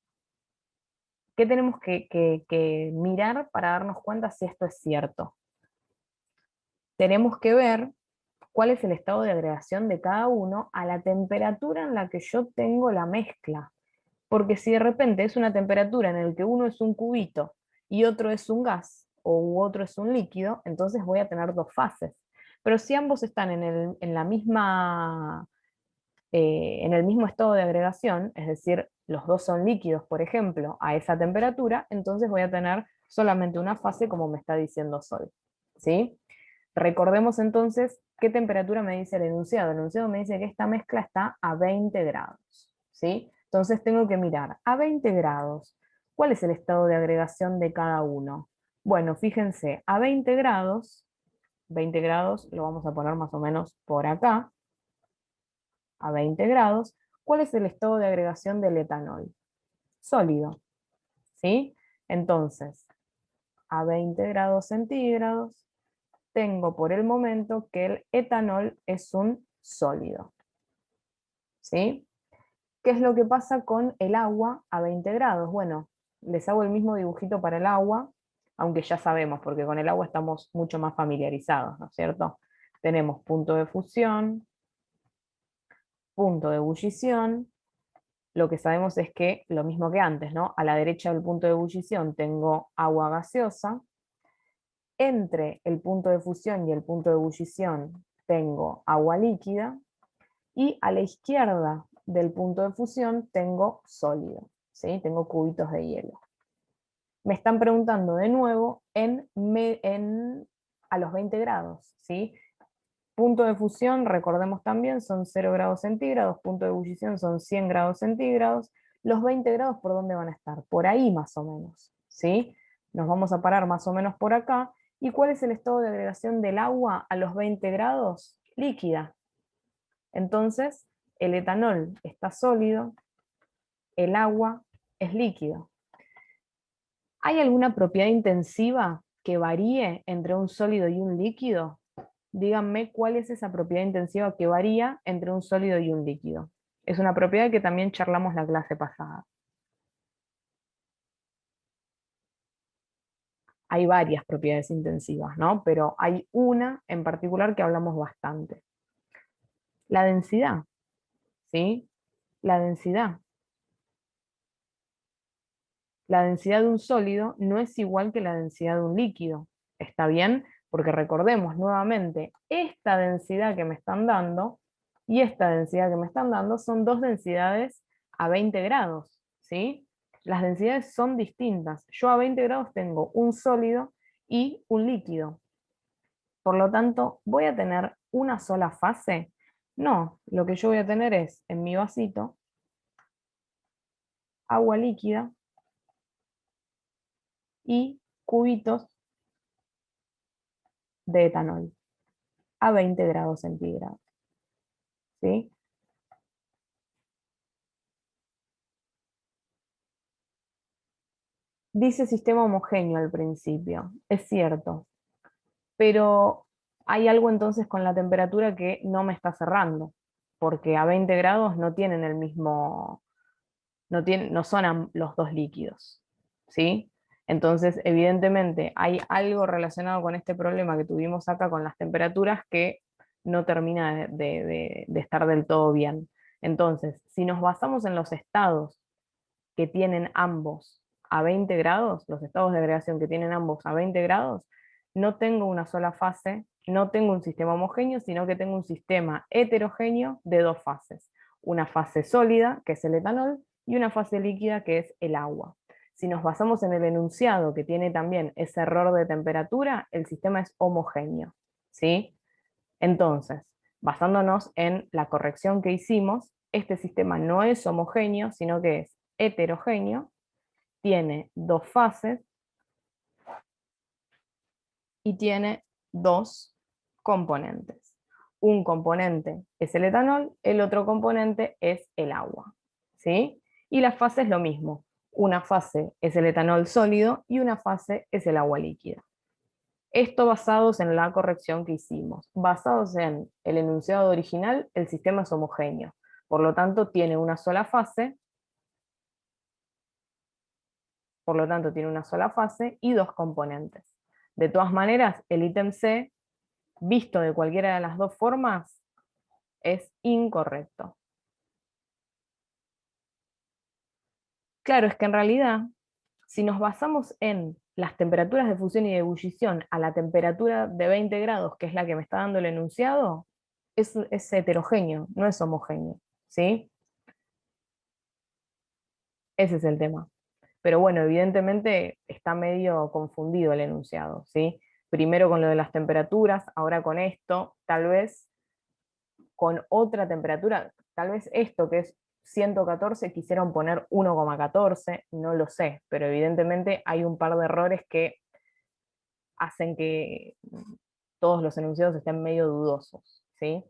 ¿Qué tenemos que mirar para darnos cuenta si esto es cierto? Tenemos que ver cuál es el estado de agregación de cada uno a la temperatura en la que yo tengo la mezcla. Porque si de repente es una temperatura en la que uno es un cubito y otro es un gas o otro es un líquido, entonces voy a tener dos fases. Pero si ambos están en la misma, en el mismo estado de agregación, es decir, los dos son líquidos, por ejemplo, a esa temperatura, entonces voy a tener solamente una fase como me está diciendo Sol. ¿Sí? Recordemos entonces qué temperatura me dice el enunciado. El enunciado me dice que esta mezcla está a 20 grados. ¿Sí? Entonces tengo que mirar a 20 grados, ¿cuál es el estado de agregación de cada uno? Bueno, fíjense, a 20 grados lo vamos a poner más o menos por acá, a 20 grados. ¿Cuál es el estado de agregación del etanol? Sólido, ¿sí? Entonces, a 20 grados centígrados, tengo por el momento que el etanol es un sólido, ¿sí? ¿Qué es lo que pasa con el agua a 20 grados? Bueno, les hago el mismo dibujito para el agua, aunque ya sabemos, porque con el agua estamos mucho más familiarizados, ¿no es cierto? Tenemos punto de fusión, punto de ebullición. Lo que sabemos es que, lo mismo que antes, ¿no? A la derecha del punto de ebullición tengo agua gaseosa, entre el punto de fusión y el punto de ebullición tengo agua líquida, y a la izquierda del punto de fusión tengo sólido, ¿sí? Tengo cubitos de hielo. Me están preguntando de nuevo a los 20 grados, ¿sí? Punto de fusión, recordemos también, son 0 grados centígrados, punto de ebullición son 100 grados centígrados. Los 20 grados, ¿por dónde van a estar? Por ahí más o menos, ¿sí? Nos vamos a parar más o menos por acá. ¿Y cuál es el estado de agregación del agua a los 20 grados? Líquida. Entonces, el etanol está sólido, el agua es líquido. ¿Hay alguna propiedad intensiva que varíe entre un sólido y un líquido? Díganme cuál es esa propiedad intensiva que varía entre un sólido y un líquido. Es una propiedad que también charlamos la clase pasada. Hay varias propiedades intensivas, ¿no? Pero hay una en particular que hablamos bastante. La densidad, ¿sí? La densidad. La densidad de un sólido no es igual que la densidad de un líquido. ¿Está bien? Porque recordemos nuevamente, esta densidad que me están dando y esta densidad que me están dando son dos densidades a 20 grados, ¿sí? Las densidades son distintas. Yo a 20 grados tengo un sólido y un líquido. Por lo tanto, ¿voy a tener una sola fase? No, lo que yo voy a tener es, en mi vasito, agua líquida y cubitos de etanol a 20 grados centígrados, ¿sí? Dice sistema homogéneo al principio, es cierto, pero hay algo entonces con la temperatura que no me está cerrando, porque a 20 grados no tienen el mismo, no son los dos líquidos, ¿sí? Entonces, evidentemente, hay algo relacionado con este problema que tuvimos acá con las temperaturas que no termina de estar del todo bien. Entonces, si nos basamos en los estados que tienen ambos a 20 grados, los estados de agregación que tienen ambos a 20 grados, no tengo una sola fase, no tengo un sistema homogéneo, sino que tengo un sistema heterogéneo de dos fases. Una fase sólida, que es el etanol, y una fase líquida, que es el agua. Si nos basamos en el enunciado, que tiene también ese error de temperatura, el sistema es homogéneo, ¿sí? Entonces, basándonos en la corrección que hicimos, este sistema no es homogéneo, sino que es heterogéneo, tiene dos fases y tiene dos componentes. Un componente es el etanol, el otro componente es el agua, ¿sí? Y la fase es lo mismo. Una fase es el etanol sólido y una fase es el agua líquida. Esto basados en la corrección que hicimos. Basados en el enunciado original, el sistema es homogéneo. Por lo tanto, tiene una sola fase, y dos componentes. De todas maneras, el ítem C, visto de cualquiera de las dos formas, es incorrecto. Claro, es que en realidad, si nos basamos en las temperaturas de fusión y de ebullición a la temperatura de 20 grados, que es la que me está dando el enunciado, es heterogéneo, no es homogéneo, ¿sí? Ese es el tema. Pero bueno, evidentemente está medio confundido el enunciado, ¿sí? Primero con lo de las temperaturas, ahora con esto, tal vez con otra temperatura, tal vez esto que es 114 quisieron poner 1,14, no lo sé, pero evidentemente hay un par de errores que hacen que todos los enunciados estén medio dudosos, ¿sí?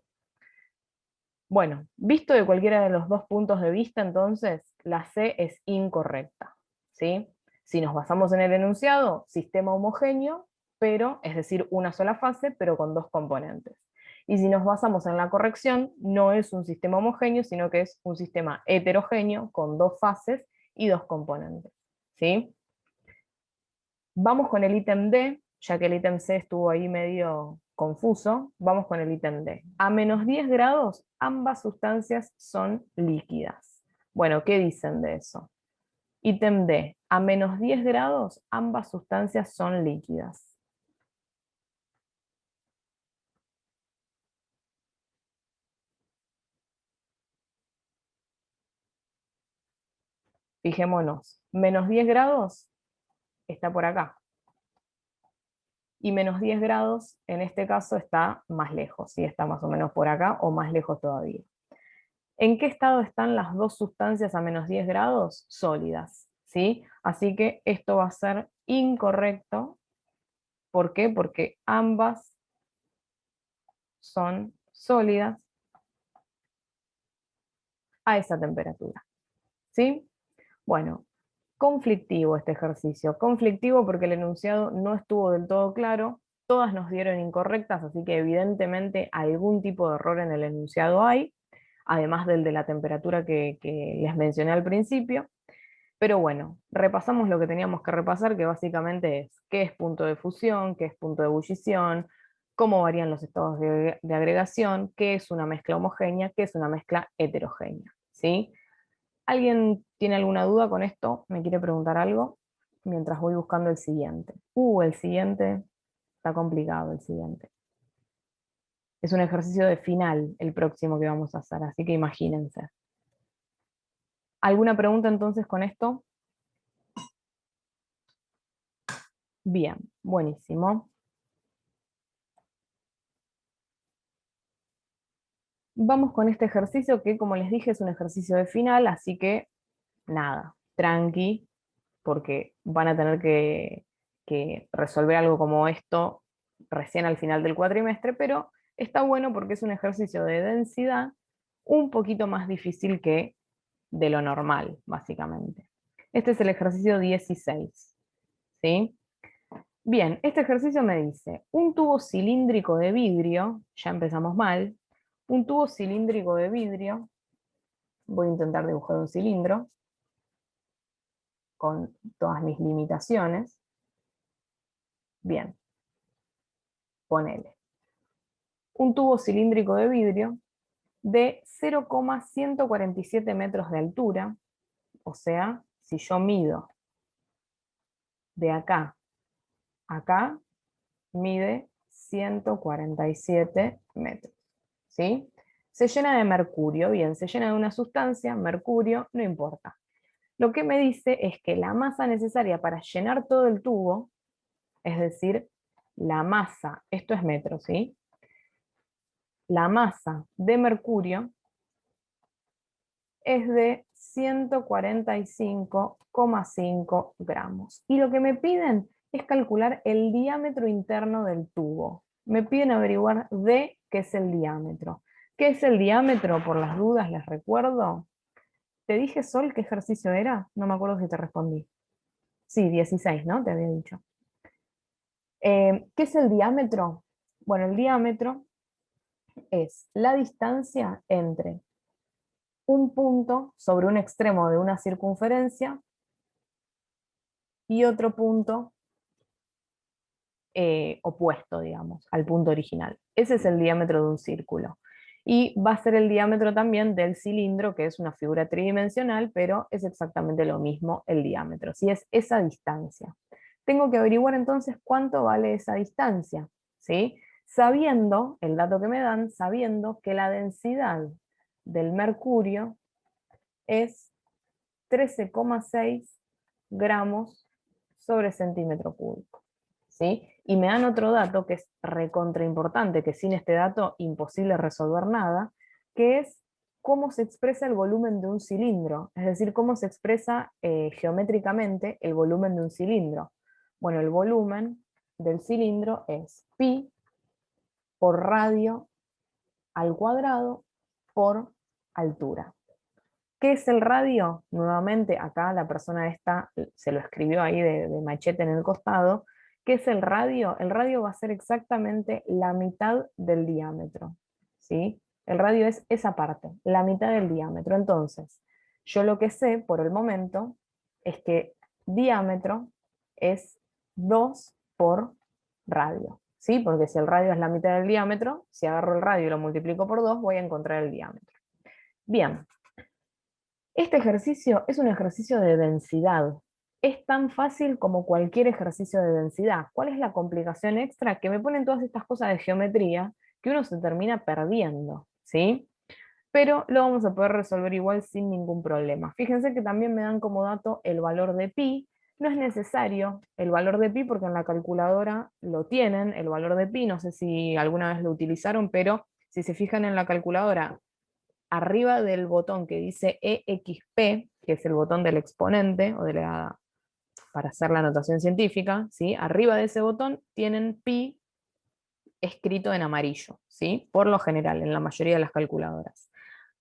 Bueno, visto de cualquiera de los dos puntos de vista, entonces la C es incorrecta, ¿sí? Si nos basamos en el enunciado, sistema homogéneo, pero, es decir, una sola fase, pero con dos componentes. Y si nos basamos en la corrección, no es un sistema homogéneo, sino que es un sistema heterogéneo con dos fases y dos componentes, ¿sí? Vamos con el ítem D, ya que el ítem C estuvo ahí medio confuso, vamos con el ítem D. A menos 10 grados, ambas sustancias son líquidas. Bueno, ¿qué dicen de eso? Ítem D, a menos 10 grados, ambas sustancias son líquidas. Fijémonos, menos 10 grados está por acá. Y menos 10 grados, en este caso, está más lejos, ¿sí? Está más o menos por acá o más lejos todavía. ¿En qué estado están las dos sustancias a menos 10 grados? Sólidas, ¿sí? Así que esto va a ser incorrecto. ¿Por qué? Porque ambas son sólidas a esa temperatura, ¿sí? Bueno, conflictivo este ejercicio. Conflictivo porque el enunciado no estuvo del todo claro, todas nos dieron incorrectas, así que evidentemente algún tipo de error en el enunciado hay, además del de la temperatura que les mencioné al principio. Pero bueno, repasamos lo que teníamos que repasar, que básicamente es qué es punto de fusión, qué es punto de ebullición, cómo varían los estados de agregación, qué es una mezcla homogénea, qué es una mezcla heterogénea, ¿sí? ¿Alguien tiene alguna duda con esto? ¿Me quiere preguntar algo? Mientras voy buscando el siguiente. El siguiente está complicado, el siguiente. Es un ejercicio de final el próximo que vamos a hacer, así que imagínense. ¿Alguna pregunta entonces con esto? Bien, buenísimo. Vamos con este ejercicio que, como les dije, es un ejercicio de final, así que nada, tranqui, porque van a tener que resolver algo como esto recién al final del cuatrimestre, pero está bueno porque es un ejercicio de densidad un poquito más difícil que de lo normal, básicamente. Este es el ejercicio 16, ¿sí? Bien, este ejercicio me dice, un tubo cilíndrico de vidrio, ya empezamos mal, un tubo cilíndrico de vidrio, voy a intentar dibujar un cilindro con todas mis limitaciones. Bien, ponele. Un tubo cilíndrico de vidrio de 0,147 metros de altura, o sea, si yo mido de acá a acá, mide 147 metros, ¿sí? Se llena de mercurio, bien, se llena de una sustancia, mercurio, no importa. Lo que me dice es que la masa necesaria para llenar todo el tubo, es decir, la masa, esto es metro, ¿sí? La masa de mercurio es de 145,5 gramos. Y lo que me piden es calcular el diámetro interno del tubo. Me piden averiguar D, qué es el diámetro. ¿Qué es el diámetro? Por las dudas les recuerdo. ¿Te dije, Sol, qué ejercicio era? No me acuerdo si te respondí. Sí, 16, ¿no? Te había dicho. ¿Qué es el diámetro? Bueno, el diámetro es la distancia entre un punto sobre un extremo de una circunferencia y otro punto opuesto, digamos, al punto original. Ese es el diámetro de un círculo. Y va a ser el diámetro también del cilindro, que es una figura tridimensional, pero es exactamente lo mismo el diámetro, si es esa distancia. Tengo que averiguar entonces cuánto vale esa distancia, ¿sí? Sabiendo, el dato que me dan, sabiendo que la densidad del mercurio es 13,6 gramos sobre centímetro cúbico, ¿sí? Y me dan otro dato que es recontra importante, que sin este dato imposible resolver nada, que es cómo se expresa el volumen de un cilindro, es decir, cómo se expresa geométricamente el volumen de un cilindro. Bueno, el volumen del cilindro es pi por radio al cuadrado por altura. ¿Qué es el radio? Nuevamente, acá la persona esta se lo escribió ahí de machete en el costado. ¿Qué es el radio? El radio va a ser exactamente la mitad del diámetro, ¿sí? El radio es esa parte, la mitad del diámetro. Entonces, yo lo que sé por el momento es que diámetro es 2 por radio, ¿sí? Porque si el radio es la mitad del diámetro, si agarro el radio y lo multiplico por 2, voy a encontrar el diámetro. Bien. Este ejercicio es un ejercicio de densidad. Es tan fácil como cualquier ejercicio de densidad. ¿Cuál es la complicación extra? Que me ponen todas estas cosas de geometría que uno se termina perdiendo, ¿sí? Pero lo vamos a poder resolver igual sin ningún problema. Fíjense que también me dan como dato el valor de pi. No es necesario el valor de pi porque en la calculadora lo tienen, el valor de pi, no sé si alguna vez lo utilizaron, pero si se fijan en la calculadora, arriba del botón que dice EXP, que es el botón del exponente, o para hacer la notación científica, ¿sí? Arriba de ese botón tienen pi escrito en amarillo, ¿sí? Por lo general, en la mayoría de las calculadoras.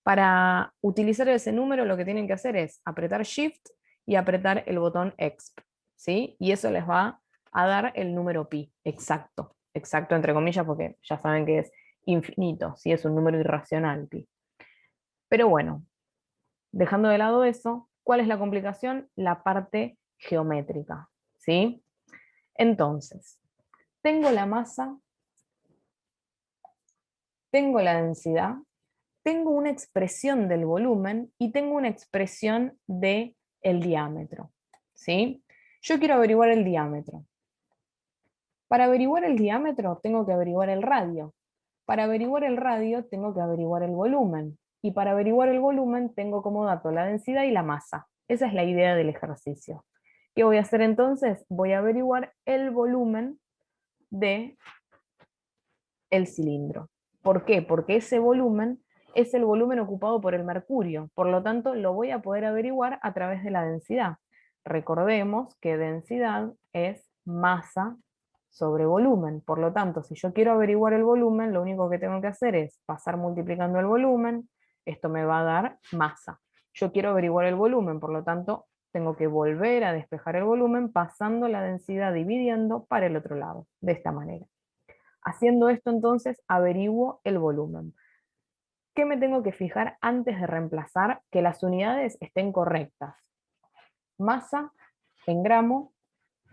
Para utilizar ese número, lo que tienen que hacer es apretar Shift y apretar el botón EXP, ¿sí? Y eso les va a dar el número pi, exacto, exacto entre comillas, porque ya saben que es infinito, ¿sí? Es un número irracional, pi. Pero bueno, dejando de lado eso, ¿cuál es la complicación? La parte geométrica, ¿sí? Entonces, tengo la masa, tengo la densidad, tengo una expresión del volumen y tengo una expresión del diámetro, ¿sí? Yo quiero averiguar el diámetro. Para averiguar el diámetro tengo que averiguar el radio. Para averiguar el radio tengo que averiguar el volumen. Y para averiguar el volumen tengo como dato la densidad y la masa. Esa es la idea del ejercicio. ¿Qué voy a hacer entonces? Voy a averiguar el volumen de el cilindro. ¿Por qué? Porque ese volumen es el volumen ocupado por el mercurio. Por lo tanto, lo voy a poder averiguar a través de la densidad. Recordemos que densidad es masa sobre volumen. Por lo tanto, si yo quiero averiguar el volumen, lo único que tengo que hacer es pasar multiplicando el volumen. Esto me va a dar masa. Yo quiero averiguar el volumen, por lo tanto, tengo que volver a despejar el volumen pasando la densidad dividiendo para el otro lado, de esta manera. Haciendo esto entonces averiguo el volumen. ¿Qué me tengo que fijar antes de reemplazar? Que las unidades estén correctas. Masa en gramo,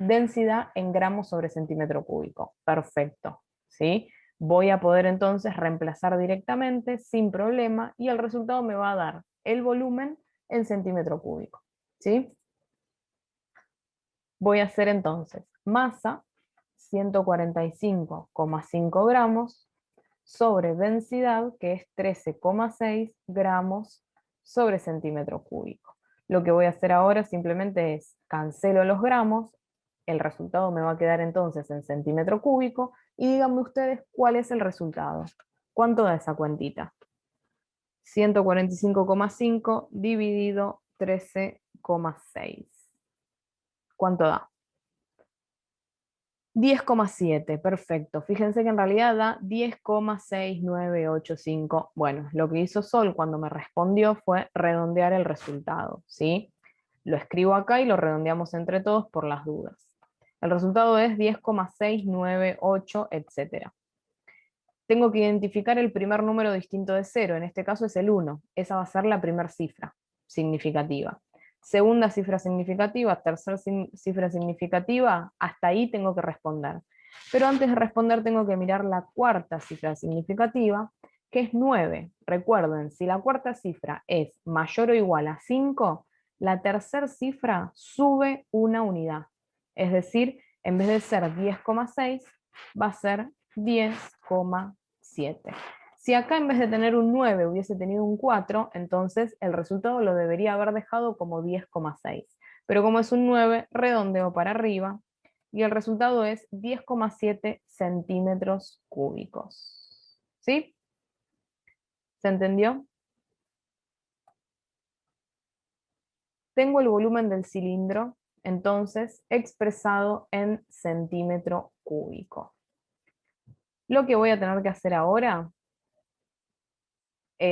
densidad en gramos sobre centímetro cúbico. Perfecto, ¿sí? Voy a poder entonces reemplazar directamente sin problema y el resultado me va a dar el volumen en centímetro cúbico, ¿sí? Voy a hacer entonces masa 145,5 gramos sobre densidad, que es 13,6 gramos sobre centímetro cúbico. Lo que voy a hacer ahora simplemente es cancelo los gramos, el resultado me va a quedar entonces en centímetro cúbico, y díganme ustedes cuál es el resultado. ¿Cuánto da esa cuentita? 145,5 dividido 13,6. ¿Cuánto da? 10,7, perfecto. Fíjense que en realidad da 10,6985. Bueno, lo que hizo Sol cuando me respondió fue redondear el resultado, ¿sí? Lo escribo acá y lo redondeamos entre todos por las dudas. El resultado es 10,698, etc. Tengo que identificar el primer número distinto de 0, en este caso es el 1. Esa va a ser la primera cifra significativa. Segunda cifra significativa, tercera cifra significativa, hasta ahí tengo que responder. Pero antes de responder tengo que mirar la cuarta cifra significativa, que es 9. Recuerden, si la cuarta cifra es mayor o igual a 5, la tercera cifra sube una unidad. Es decir, en vez de ser 10,6, va a ser 10,7. Si acá en vez de tener un 9 hubiese tenido un 4, entonces el resultado lo debería haber dejado como 10,6. Pero como es un 9, redondeo para arriba y el resultado es 10,7 centímetros cúbicos. ¿Sí? ¿Se entendió? Tengo el volumen del cilindro, entonces, expresado en centímetro cúbico. Lo que voy a tener que hacer ahora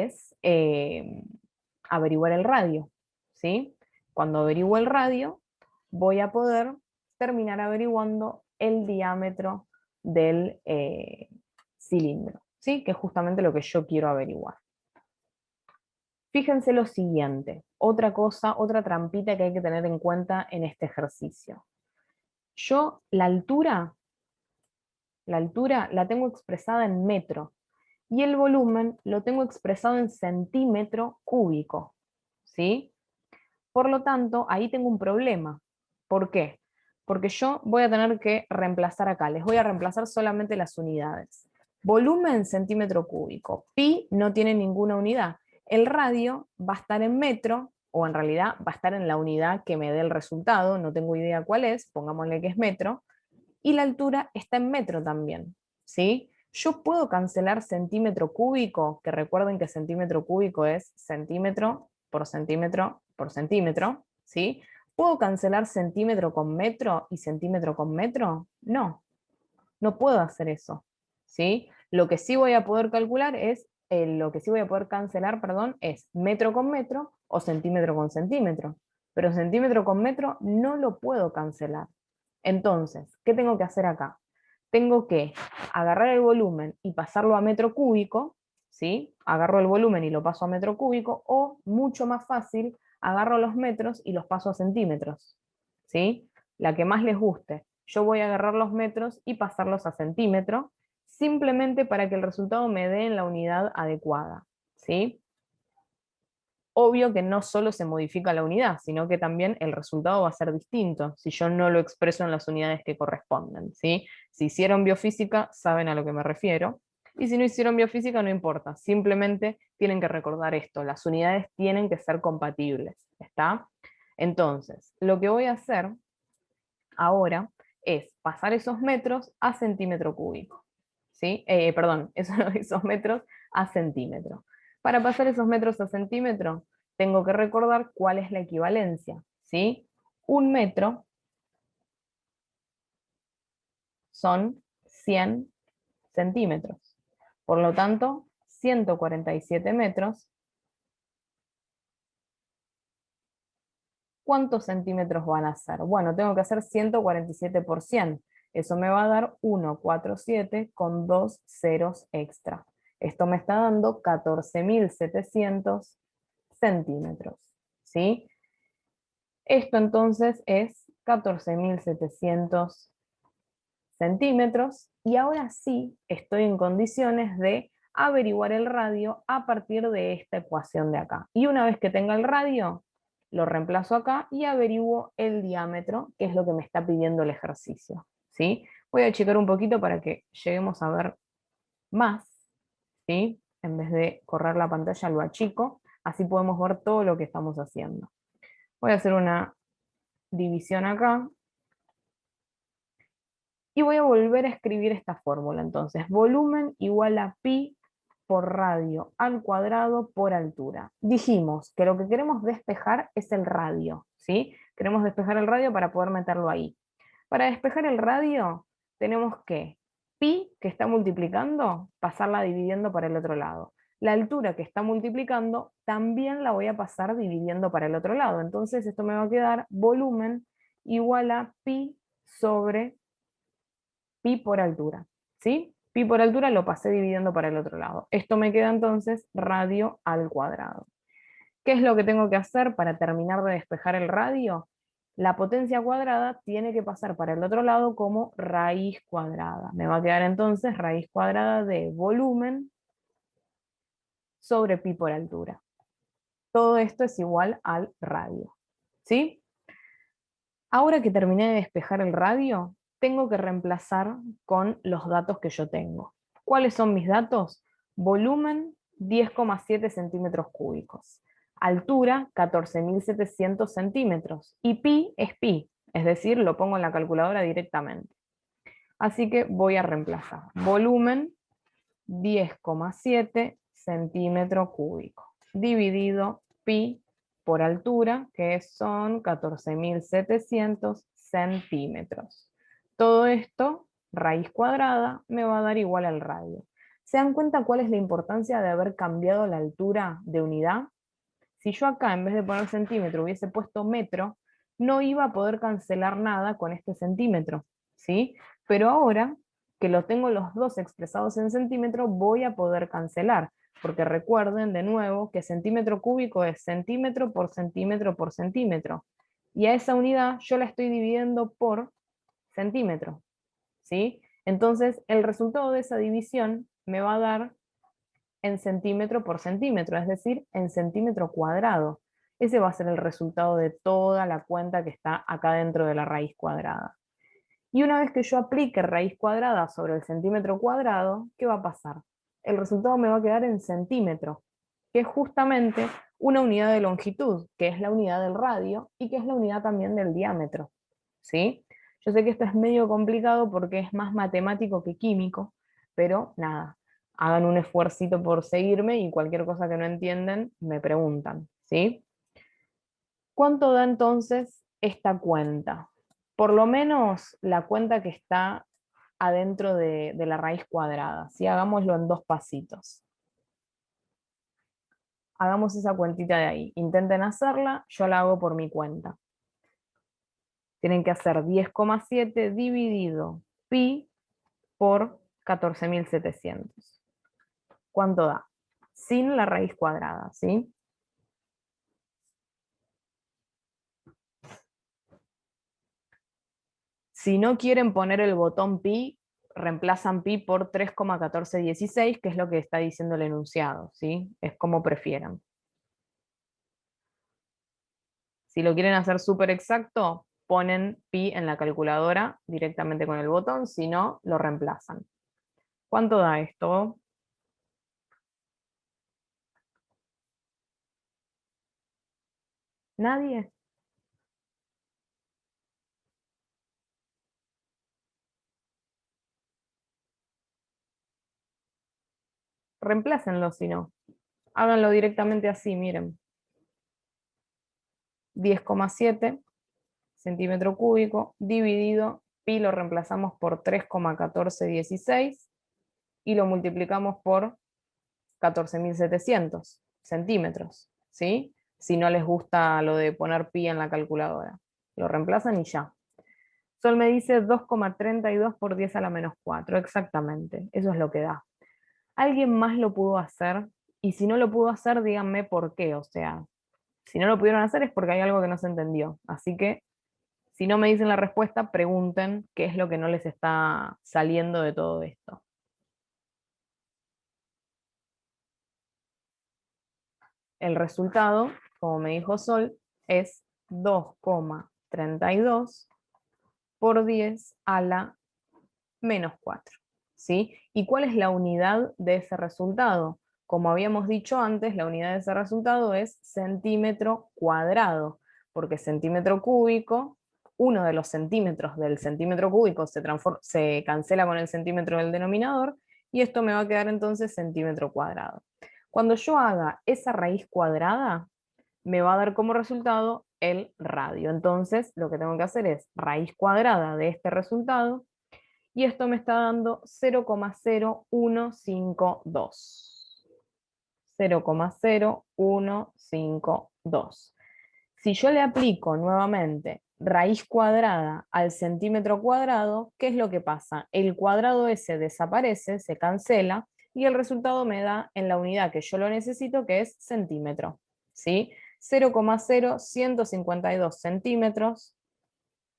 es averiguar el radio, ¿sí? Cuando averiguo el radio, voy a poder terminar averiguando el diámetro del cilindro, ¿sí? Que es justamente lo que yo quiero averiguar. Fíjense lo siguiente, otra cosa, otra trampita que hay que tener en cuenta en este ejercicio. Yo la altura la tengo expresada en metro y el volumen lo tengo expresado en centímetro cúbico, ¿sí? Por lo tanto, ahí tengo un problema. ¿Por qué? Porque yo voy a tener que reemplazar acá, les voy a reemplazar solamente las unidades. Volumen centímetro cúbico, pi no tiene ninguna unidad. El radio va a estar en metro, o en realidad va a estar en la unidad que me dé el resultado, no tengo idea cuál es, pongámosle que es metro, y la altura está en metro también, ¿sí? Yo puedo cancelar centímetro cúbico, que recuerden que centímetro cúbico es centímetro por centímetro por centímetro, ¿sí? ¿Puedo cancelar centímetro con metro y centímetro con metro? No, no puedo hacer eso, ¿sí? Lo que sí voy a poder calcular es, lo que sí voy a poder cancelar, perdón, es metro con metro o centímetro con centímetro, pero centímetro con metro no lo puedo cancelar. Entonces, ¿qué tengo que hacer acá? Tengo que agarrar el volumen y pasarlo a metro cúbico, ¿sí? Agarro el volumen y lo paso a metro cúbico, o mucho más fácil, agarro los metros y los paso a centímetros, ¿sí? La que más les guste. Yo voy a agarrar los metros y pasarlos a centímetro, simplemente para que el resultado me dé en la unidad adecuada, ¿sí? Obvio que no solo se modifica la unidad, sino que también el resultado va a ser distinto si yo no lo expreso en las unidades que corresponden, ¿sí? Si hicieron biofísica, saben a lo que me refiero, y si no hicieron biofísica, no importa, simplemente tienen que recordar esto, las unidades tienen que ser compatibles, ¿está? Entonces, lo que voy a hacer ahora es pasar esos metros a centímetro cúbico, ¿sí? Perdón, esos metros a centímetro. Para pasar esos metros a centímetro, tengo que recordar cuál es la equivalencia, ¿sí? Un metro son 100 centímetros. Por lo tanto, 147 metros, ¿cuántos centímetros van a ser? Bueno, tengo que hacer 147 por 100. Eso me va a dar 147 con dos ceros extra. Esto me está dando 14.700 centímetros, ¿sí? Esto entonces es 14.700 centímetros y ahora sí estoy en condiciones de averiguar el radio a partir de esta ecuación de acá. Y una vez que tenga el radio, lo reemplazo acá y averiguo el diámetro, que es lo que me está pidiendo el ejercicio, ¿sí? Voy a achicar un poquito para que lleguemos a ver más, ¿sí? En vez de correr la pantalla lo achico, así podemos ver todo lo que estamos haciendo. Voy a hacer una división acá, y voy a volver a escribir esta fórmula. Entonces, volumen igual a pi por radio al cuadrado por altura. Dijimos que lo que queremos despejar es el radio, ¿sí? Queremos despejar el radio para poder meterlo ahí. Para despejar el radio, tenemos que pi, que está multiplicando, pasarla dividiendo para el otro lado. La altura que está multiplicando, también la voy a pasar dividiendo para el otro lado. Entonces, esto me va a quedar volumen igual a pi sobre pi por altura, ¿sí? Pi por altura lo pasé dividiendo para el otro lado. Esto me queda entonces radio al cuadrado. ¿Qué es lo que tengo que hacer para terminar de despejar el radio? La potencia cuadrada tiene que pasar para el otro lado como raíz cuadrada. Me va a quedar entonces raíz cuadrada de volumen sobre pi por altura. Todo esto es igual al radio, ¿sí? Ahora que terminé de despejar el radio, tengo que reemplazar con los datos que yo tengo. ¿Cuáles son mis datos? Volumen 10,7 centímetros cúbicos. Altura 14.700 centímetros. Y pi es pi, es decir, lo pongo en la calculadora directamente. Así que voy a reemplazar. Volumen 10,7 centímetros cúbicos. Dividido pi por altura, que son 14.700 centímetros. Todo esto, raíz cuadrada, me va a dar igual al radio. ¿Se dan cuenta cuál es la importancia de haber cambiado la altura de unidad? Si yo acá, en vez de poner centímetro, hubiese puesto metro, no iba a poder cancelar nada con este centímetro, ¿sí? Pero ahora que lo tengo los dos expresados en centímetro, voy a poder cancelar, porque recuerden de nuevo que centímetro cúbico es centímetro por centímetro por centímetro, y a esa unidad yo la estoy dividiendo por centímetro, ¿sí? Entonces, el resultado de esa división me va a dar en centímetro por centímetro, es decir, en centímetro cuadrado. Ese va a ser el resultado de toda la cuenta que está acá dentro de la raíz cuadrada. Y una vez que yo aplique raíz cuadrada sobre el centímetro cuadrado, ¿qué va a pasar? El resultado me va a quedar en centímetro, que es justamente una unidad de longitud, que es la unidad del radio y que es la unidad también del diámetro. ¿Sí? Yo sé que esto es medio complicado porque es más matemático que químico, pero nada, hagan un esfuercito por seguirme y cualquier cosa que no entienden me preguntan. ¿Sí? ¿Cuánto da entonces esta cuenta? Por lo menos la cuenta que está adentro de la raíz cuadrada. ¿Sí? Hagámoslo en dos pasitos. Hagamos esa cuentita de ahí. Intenten hacerla, yo la hago por mi cuenta. Tienen que hacer 10,7 dividido pi por 14.700. ¿Cuánto da? Sin la raíz cuadrada, ¿sí? Si no quieren poner el botón pi, reemplazan pi por 3,1416, que es lo que está diciendo el enunciado, ¿sí? Es como prefieran. Si lo quieren hacer súper exacto, ponen pi en la calculadora directamente con el botón, si no, lo reemplazan. ¿Cuánto da esto? ¿Nadie? Reemplácenlo si no. Háganlo directamente así, miren. 10,7 centímetro cúbico dividido, pi lo reemplazamos por 3,1416 y lo multiplicamos por 14.700 centímetros, ¿sí? Si no les gusta lo de poner pi en la calculadora. Lo reemplazan y ya. Sol me dice 2,32 por 10 a la menos 4, exactamente, eso es lo que da. ¿Alguien más lo pudo hacer? Y si no lo pudo hacer, díganme por qué, o sea, si no lo pudieron hacer es porque hay algo que no se entendió. Así que, si no me dicen la respuesta, pregunten qué es lo que no les está saliendo de todo esto. El resultado, como me dijo Sol, es 2,32 por 10 a la menos 4. ¿Sí? ¿Y cuál es la unidad de ese resultado? Como habíamos dicho antes, la unidad de ese resultado es centímetro cuadrado, porque centímetro cúbico, uno de los centímetros del centímetro cúbico se cancela con el centímetro del denominador, y esto me va a quedar entonces centímetro cuadrado. Cuando yo haga esa raíz cuadrada, me va a dar como resultado el radio. Entonces, lo que tengo que hacer es raíz cuadrada de este resultado, y esto me está dando 0,0152. 0,0152. Si yo le aplico nuevamente raíz cuadrada al centímetro cuadrado, ¿qué es lo que pasa? El cuadrado ese desaparece, se cancela, y el resultado me da en la unidad que yo lo necesito, que es centímetro. ¿Sí? 0,0152 centímetros,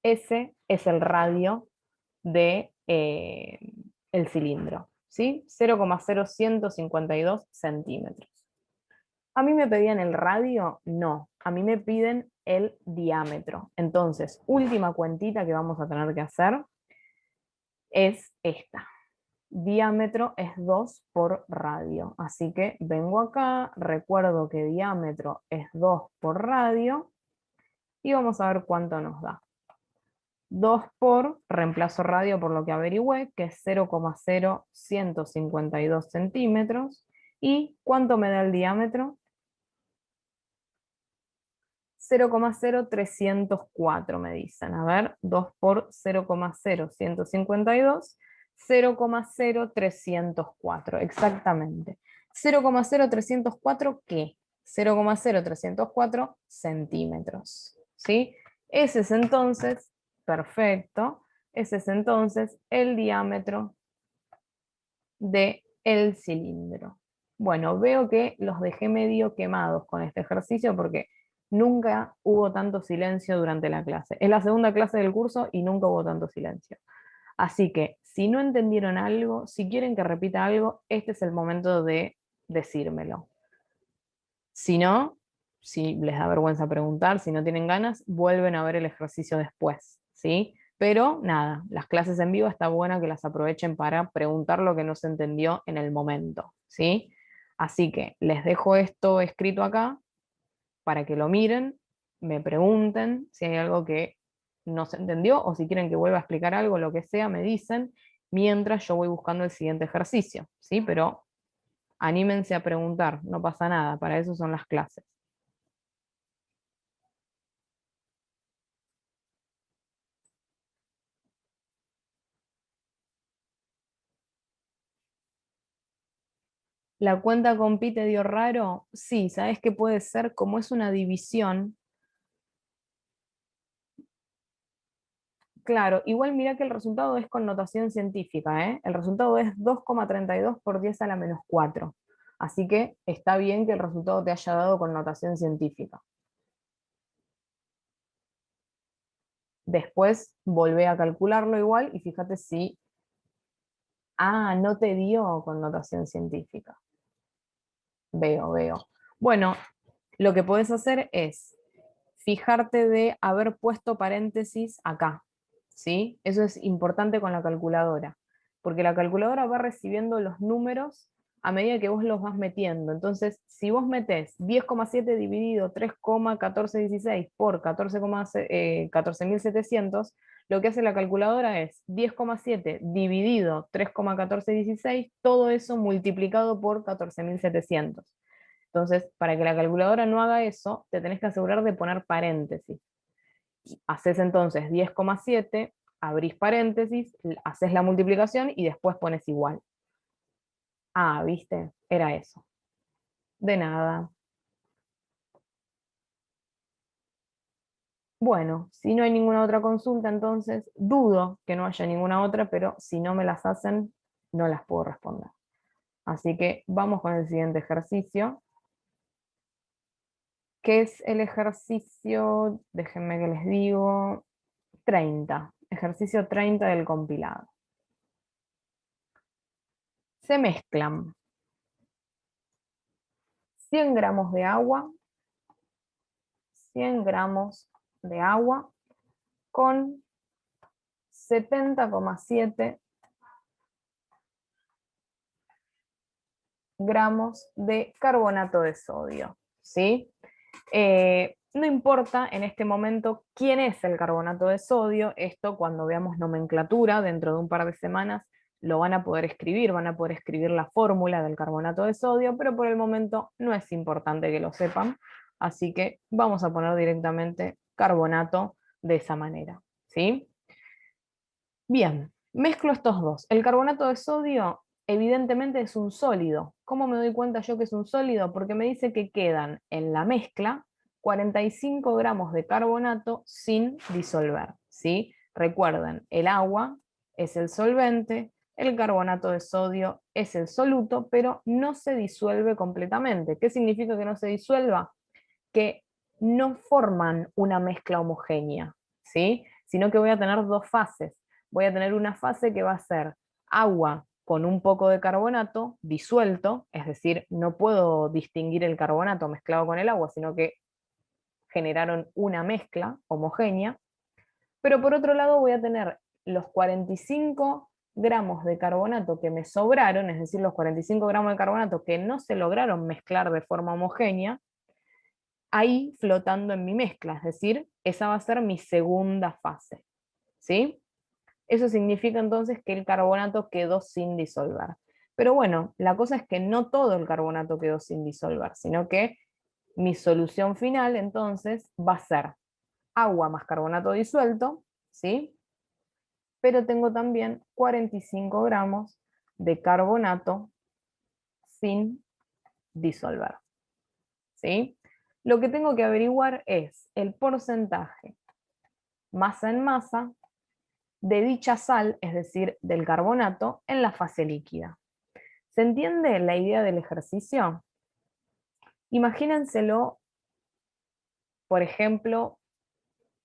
ese es el radio de el cilindro, ¿sí? 0,0152 centímetros. ¿A mí me pedían el radio? No, a mí me piden el diámetro. Entonces, última cuentita que vamos a tener que hacer es esta. Diámetro es 2 por radio. Así que vengo acá, recuerdo que diámetro es 2 por radio y vamos a ver cuánto nos da. 2 por, reemplazo radio por lo que averigüé, que es 0,0152 centímetros. ¿Y cuánto me da el diámetro? 0,0304 me dicen. A ver, 2 por 0,0152 0,0304, exactamente. 0,0304, ¿qué? 0,0304 centímetros, ¿sí? Ese es entonces, perfecto, ese es entonces el diámetro del cilindro. Bueno, veo que los dejé medio quemados con este ejercicio porque nunca hubo tanto silencio durante la clase. Es la segunda clase del curso y nunca hubo tanto silencio. Así que si no entendieron algo, si quieren que repita algo, este es el momento de decírmelo. Si no, si les da vergüenza preguntar, si no tienen ganas, vuelven a ver el ejercicio después, ¿sí? Pero nada, las clases en vivo está buena que las aprovechen para preguntar lo que no se entendió en el momento, ¿sí? Así que les dejo esto escrito acá para que lo miren, me pregunten si hay algo que no se entendió o si quieren que vuelva a explicar algo, lo que sea, me dicen, mientras yo voy buscando el siguiente ejercicio, ¿sí? Pero anímense a preguntar, no pasa nada, para eso son las clases. ¿La cuenta con pi te dio raro? Sí, ¿sabes qué puede ser? Como es una división, claro, igual mira que el resultado es con notación científica, ¿eh? El resultado es 2,32 por 10 a la menos 4. Así que está bien que el resultado te haya dado con notación científica. Después volvé a calcularlo igual y fíjate si... Ah, no te dio con notación científica. Veo. Bueno, lo que podés hacer es fijarte de haber puesto paréntesis acá, ¿sí? Eso es importante con la calculadora, porque la calculadora va recibiendo los números a medida que vos los vas metiendo. Entonces, si vos metés 10,7 dividido 3,1416 por 14.700, lo que hace la calculadora es 10,7 dividido 3,1416, todo eso multiplicado por 14.700. Entonces, para que la calculadora no haga eso, te tenés que asegurar de poner paréntesis. Haces entonces 10,7, abrís paréntesis, haces la multiplicación y después pones igual. Ah, ¿viste? Era eso. De nada. Bueno, si no hay ninguna otra consulta, entonces dudo que no haya ninguna otra, pero si no me las hacen, no las puedo responder. Así que vamos con el siguiente ejercicio, que es el ejercicio, déjenme que les digo, 30, ejercicio 30 del compilado. Se mezclan 100 gramos de agua, 100 gramos de agua con 70,7 gramos de carbonato de sodio, ¿sí? No importa en este momento quién es el carbonato de sodio, esto cuando veamos nomenclatura dentro de un par de semanas lo van a poder escribir, van a poder escribir la fórmula del carbonato de sodio, pero por el momento no es importante que lo sepan, así que vamos a poner directamente carbonato de esa manera, ¿sí? Bien, mezclo estos dos. El carbonato de sodio evidentemente es un sólido. ¿Cómo me doy cuenta yo que es un sólido? Porque me dice que quedan en la mezcla 45 gramos de carbonato sin disolver, ¿sí? Recuerden, el agua es el solvente, el carbonato de sodio es el soluto, pero no se disuelve completamente. ¿Qué significa que no se disuelva? Que no forman una mezcla homogénea, ¿sí? Sino que voy a tener dos fases. Voy a tener una fase que va a ser agua con un poco de carbonato disuelto, es decir, no puedo distinguir el carbonato mezclado con el agua, sino que generaron una mezcla homogénea, pero por otro lado voy a tener los 45 gramos de carbonato que me sobraron, es decir, los 45 gramos de carbonato que no se lograron mezclar de forma homogénea, ahí flotando en mi mezcla, es decir, esa va a ser mi segunda fase, ¿sí? Eso significa entonces que el carbonato quedó sin disolver. Pero bueno, la cosa es que no todo el carbonato quedó sin disolver, sino que mi solución final entonces va a ser agua más carbonato disuelto, ¿sí? pero tengo también 45 gramos de carbonato sin disolver. ¿Sí? Lo que tengo que averiguar es el porcentaje masa en masa de dicha sal, es decir, del carbonato, en la fase líquida. ¿Se entiende la idea del ejercicio? Imagínenselo, por ejemplo,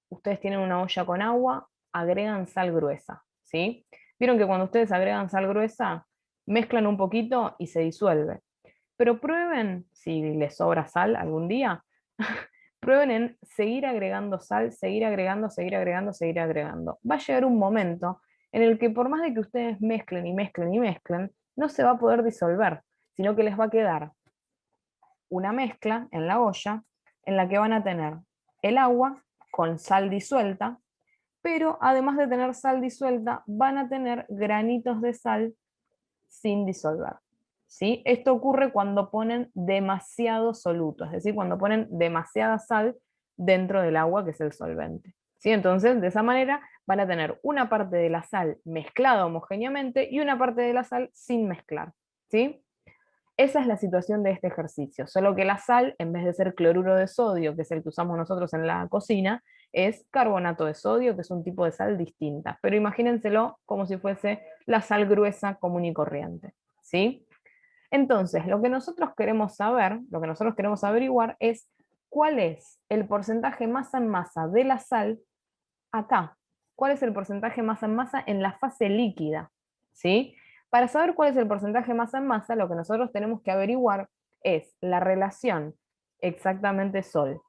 ustedes tienen una olla con agua, agregan sal gruesa, ¿sí? Vieron que cuando ustedes agregan sal gruesa, mezclan un poquito y se disuelve. Pero prueben, si les sobra sal algún día, prueben en seguir agregando sal, seguir agregando, seguir agregando, seguir agregando. Va a llegar un momento en el que por más de que ustedes mezclen y mezclen y mezclen, no se va a poder disolver, sino que les va a quedar una mezcla en la olla en la que van a tener el agua con sal disuelta, pero además de tener sal disuelta, van a tener granitos de sal sin disolver. ¿Sí? Esto ocurre cuando ponen demasiado soluto, es decir, cuando ponen demasiada sal dentro del agua, que es el solvente. ¿Sí? Entonces, de esa manera van a tener una parte de la sal mezclada homogéneamente y una parte de la sal sin mezclar. ¿Sí? Esa es la situación de este ejercicio, solo que la sal, en vez de ser cloruro de sodio, que es el que usamos nosotros en la cocina, es carbonato de sodio, que es un tipo de sal distinta. Pero imagínenselo como si fuese la sal gruesa común y corriente. ¿Sí? Entonces, lo que nosotros queremos saber, lo que nosotros queremos averiguar es cuál es el porcentaje masa en masa de la sal acá. ¿Cuál es el porcentaje masa en masa en la fase líquida? ¿Sí? Para saber cuál es el porcentaje masa en masa, lo que nosotros tenemos que averiguar es la relación exactamente Sol.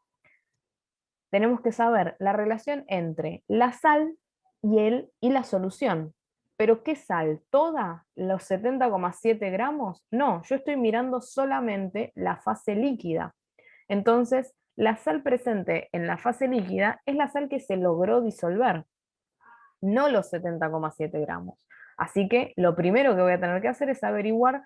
Tenemos que saber la relación entre la sal y la solución. ¿Pero qué sal? ¿Toda? ¿Los 70,7 gramos? No, yo estoy mirando solamente la fase líquida. Entonces, la sal presente en la fase líquida es la sal que se logró disolver, no los 70,7 gramos. Así que lo primero que voy a tener que hacer es averiguar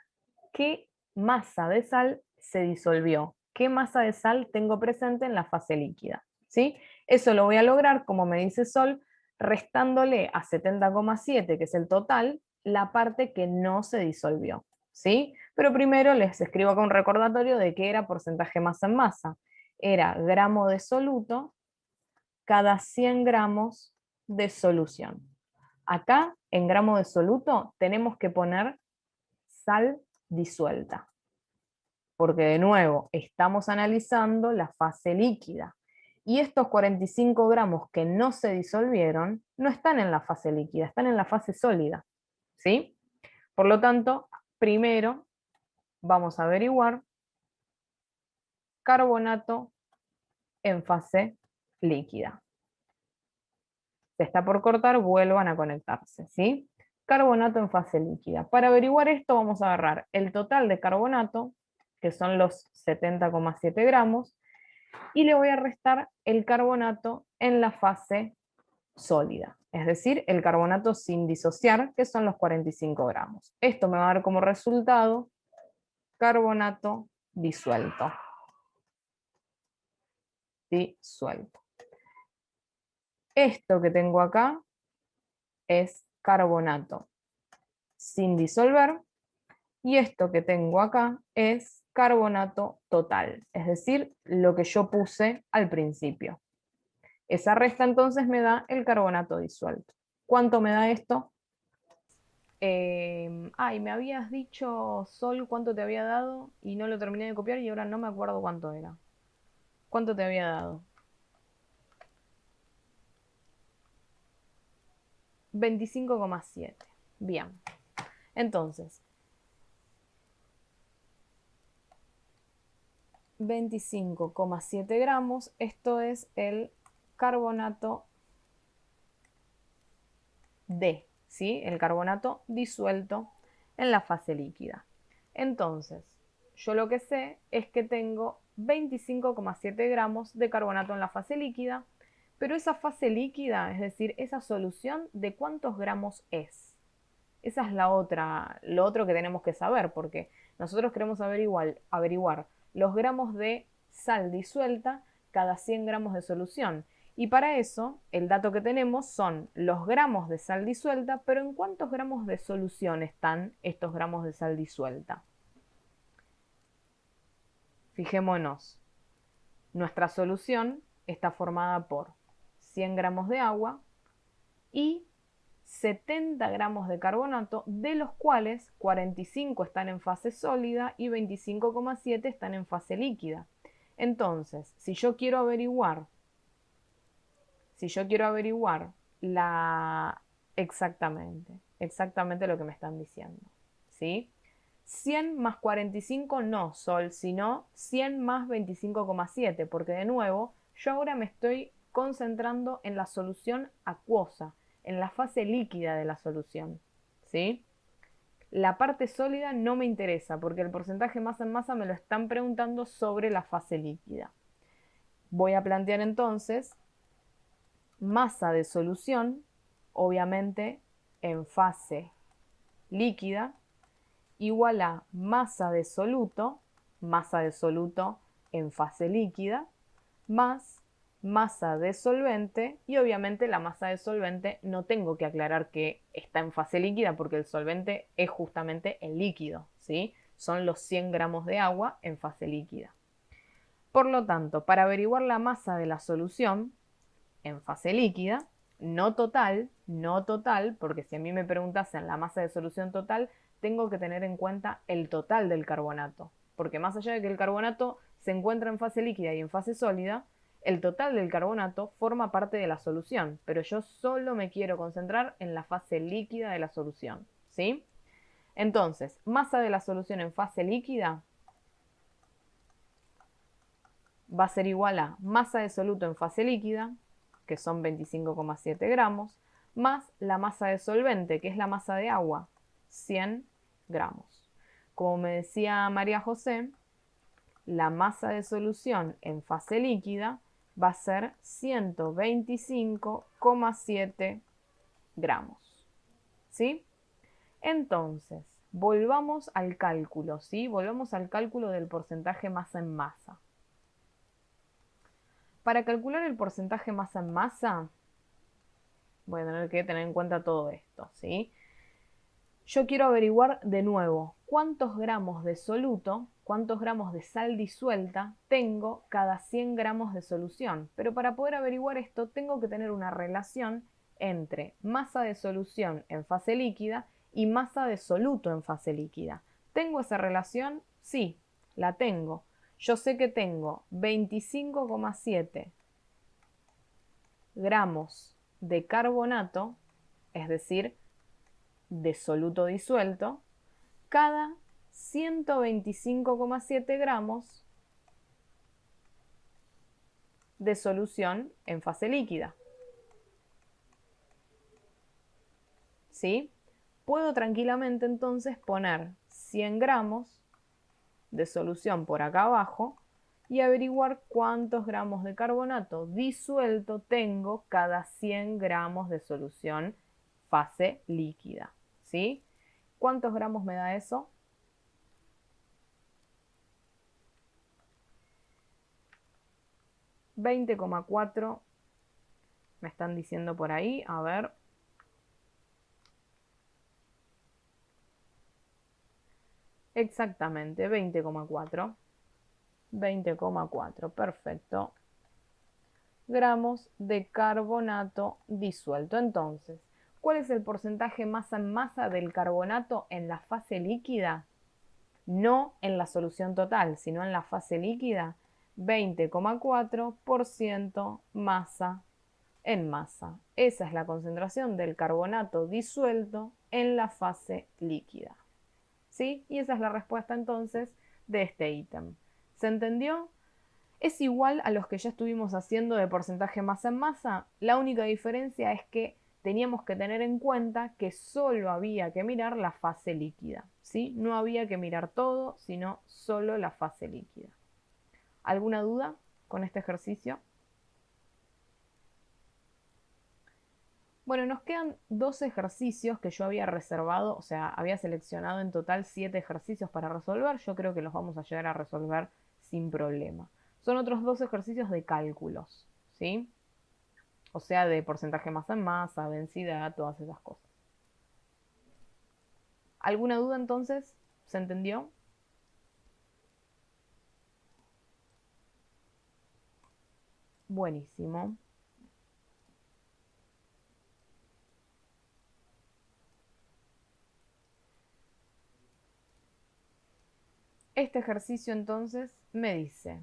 qué masa de sal se disolvió, qué masa de sal tengo presente en la fase líquida. ¿Sí? Eso lo voy a lograr, como me dice Sol, restándole a 70,7, que es el total, la parte que no se disolvió. ¿Sí? Pero primero les escribo acá un recordatorio de que era porcentaje masa en masa. Era gramo de soluto cada 100 gramos de solución. Acá, en gramo de soluto, tenemos que poner sal disuelta, porque de nuevo, estamos analizando la fase líquida. Y estos 45 gramos que no se disolvieron no están en la fase líquida, están en la fase sólida. ¿Sí? Por lo tanto, primero vamos a averiguar carbonato en fase líquida. Se está por cortar, vuelvan a conectarse, ¿sí? Carbonato en fase líquida. Para averiguar esto vamos a agarrar el total de carbonato, que son los 70,7 gramos, y le voy a restar el carbonato en la fase sólida, es decir, el carbonato sin disociar, que son los 45 gramos. Esto me va a dar como resultado carbonato disuelto. Disuelto. Esto que tengo acá es carbonato sin disolver, y esto que tengo acá es carbonato total, es decir, lo que yo puse al principio. Esa resta entonces me da el carbonato disuelto. ¿Cuánto me da esto? Me habías dicho, Sol, cuánto te había dado y no lo terminé de copiar y ahora no me acuerdo cuánto era. ¿Cuánto te había dado? 25,7. Bien. Entonces, 25,7 gramos, esto es el carbonato D, ¿sí? El carbonato disuelto en la fase líquida. Entonces, yo lo que sé es que tengo 25,7 gramos de carbonato en la fase líquida, pero esa fase líquida, es decir, esa solución, ¿de cuántos gramos es? Esa es lo otro que tenemos que saber, porque nosotros queremos averiguar los gramos de sal disuelta cada 100 gramos de solución. Y para eso, el dato que tenemos son los gramos de sal disuelta, pero ¿en cuántos gramos de solución están estos gramos de sal disuelta? Fijémonos, nuestra solución está formada por 100 gramos de agua y 70 gramos de carbonato, de los cuales 45 están en fase sólida y 25,7 están en fase líquida. Entonces, si yo quiero averiguar la exactamente lo que me están diciendo, ¿sí? 100 más 45 no, Sol, sino 100 más 25,7, porque de nuevo, yo ahora me estoy concentrando en la solución acuosa, en la fase líquida de la solución, ¿sí? La parte sólida no me interesa, porque el porcentaje masa en masa me lo están preguntando sobre la fase líquida. Voy a plantear entonces masa de solución, obviamente en fase líquida, igual a masa de soluto en fase líquida, más masa de solvente, y obviamente la masa de solvente no tengo que aclarar que está en fase líquida porque el solvente es justamente el líquido, ¿sí? Son los 100 gramos de agua en fase líquida. Por lo tanto, para averiguar la masa de la solución en fase líquida, no total, porque si a mí me preguntasen la masa de solución total, tengo que tener en cuenta el total del carbonato, porque más allá de que el carbonato se encuentra en fase líquida y en fase sólida, el total del carbonato forma parte de la solución, pero yo solo me quiero concentrar en la fase líquida de la solución, ¿sí? Entonces, masa de la solución en fase líquida va a ser igual a masa de soluto en fase líquida, que son 25,7 gramos, más la masa de solvente, que es la masa de agua, 100 gramos. Como me decía María José, la masa de solución en fase líquida va a ser 125,7 gramos. ¿Sí? Entonces, volvamos al cálculo, ¿sí? Volvamos al cálculo del porcentaje masa en masa. Para calcular el porcentaje masa en masa, voy a tener que tener en cuenta todo esto, ¿sí? Yo quiero averiguar de nuevo cuántos gramos de soluto, cuántos gramos de sal disuelta tengo cada 100 gramos de solución. Pero para poder averiguar esto tengo que tener una relación entre masa de solución en fase líquida y masa de soluto en fase líquida. ¿Tengo esa relación? Sí, la tengo. Yo sé que tengo 25,7 gramos de carbonato, es decir, de soluto disuelto, cada 125,7 gramos de solución en fase líquida. ¿Sí? Puedo tranquilamente entonces poner 100 gramos de solución por acá abajo y averiguar cuántos gramos de carbonato disuelto tengo cada 100 gramos de solución fase líquida. ¿Sí? ¿Cuántos gramos me da eso? 20,4 me están diciendo por ahí, a ver. Exactamente, 20,4. 20,4, perfecto. Gramos de carbonato disuelto. Entonces, ¿cuál es el porcentaje masa en masa del carbonato en la fase líquida? No en la solución total, sino en la fase líquida. 20,4% masa en masa. Esa es la concentración del carbonato disuelto en la fase líquida. ¿Sí? Y esa es la respuesta entonces de este ítem. ¿Se entendió? Es igual a los que ya estuvimos haciendo de porcentaje masa en masa. La única diferencia es que teníamos que tener en cuenta que solo había que mirar la fase líquida, ¿sí? No había que mirar todo, sino solo la fase líquida. ¿Alguna duda con este ejercicio? Bueno, nos quedan 2 ejercicios que yo había reservado, o sea, había seleccionado en total 7 ejercicios para resolver. Yo creo que los vamos a llegar a resolver sin problema. Son otros 2 ejercicios de cálculos, ¿sí? O sea, de porcentaje masa en masa, densidad, todas esas cosas. ¿Alguna duda entonces? ¿Se entendió? Buenísimo. Este ejercicio entonces me dice,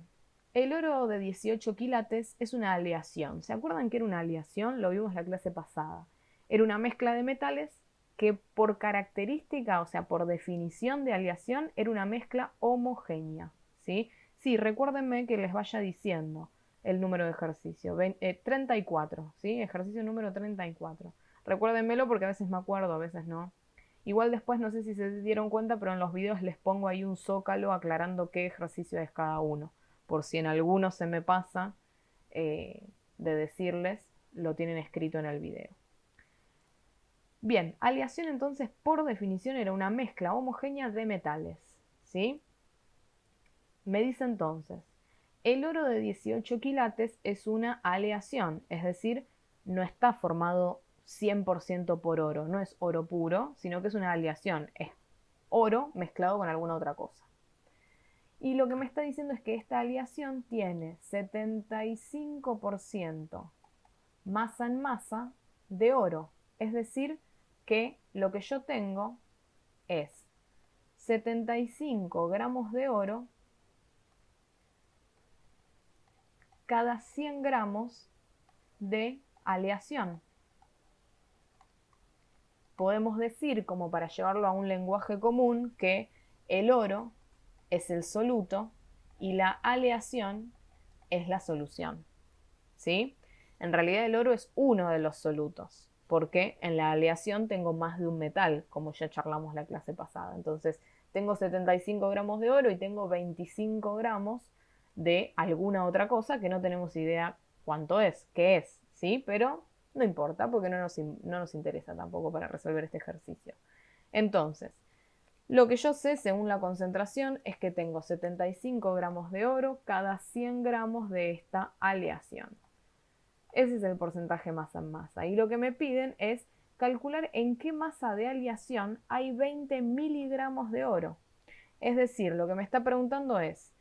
el oro de 18 quilates es una aleación. ¿Se acuerdan que era una aleación? Lo vimos la clase pasada. Era una mezcla de metales que por característica, o sea, por definición de aleación, era una mezcla homogénea. ¿Sí? Sí, recuérdenme que les vaya diciendo el número de ejercicio. 34, ¿sí? Ejercicio número 34. Recuérdenmelo porque a veces me acuerdo, a veces no. Igual después no sé si se dieron cuenta, pero en los videos les pongo ahí un zócalo aclarando qué ejercicio es cada uno. Por si en alguno se me pasa de decirles, lo tienen escrito en el video. Bien, aleación entonces por definición era una mezcla homogénea de metales. ¿Sí? Me dice entonces, el oro de 18 quilates es una aleación, es decir, no está formado 100% por oro, no es oro puro, sino que es una aleación, es oro mezclado con alguna otra cosa. Y lo que me está diciendo es que esta aleación tiene 75% masa en masa de oro, es decir, que lo que yo tengo es 75 gramos de oro cada 100 gramos de aleación. Podemos decir, como para llevarlo a un lenguaje común, que el oro es el soluto y la aleación es la solución. ¿Sí? En realidad el oro es uno de los solutos, porque en la aleación tengo más de un metal, como ya charlamos la clase pasada. Entonces, tengo 75 gramos de oro y tengo 25 gramos de alguna otra cosa que no tenemos idea cuánto es, qué es, ¿sí? Pero no importa porque no nos interesa tampoco para resolver este ejercicio. Entonces, lo que yo sé según la concentración es que tengo 75 gramos de oro cada 100 gramos de esta aleación. Ese es el porcentaje masa en masa. Y lo que me piden es calcular en qué masa de aleación hay 20 miligramos de oro. Es decir, lo que me está preguntando es,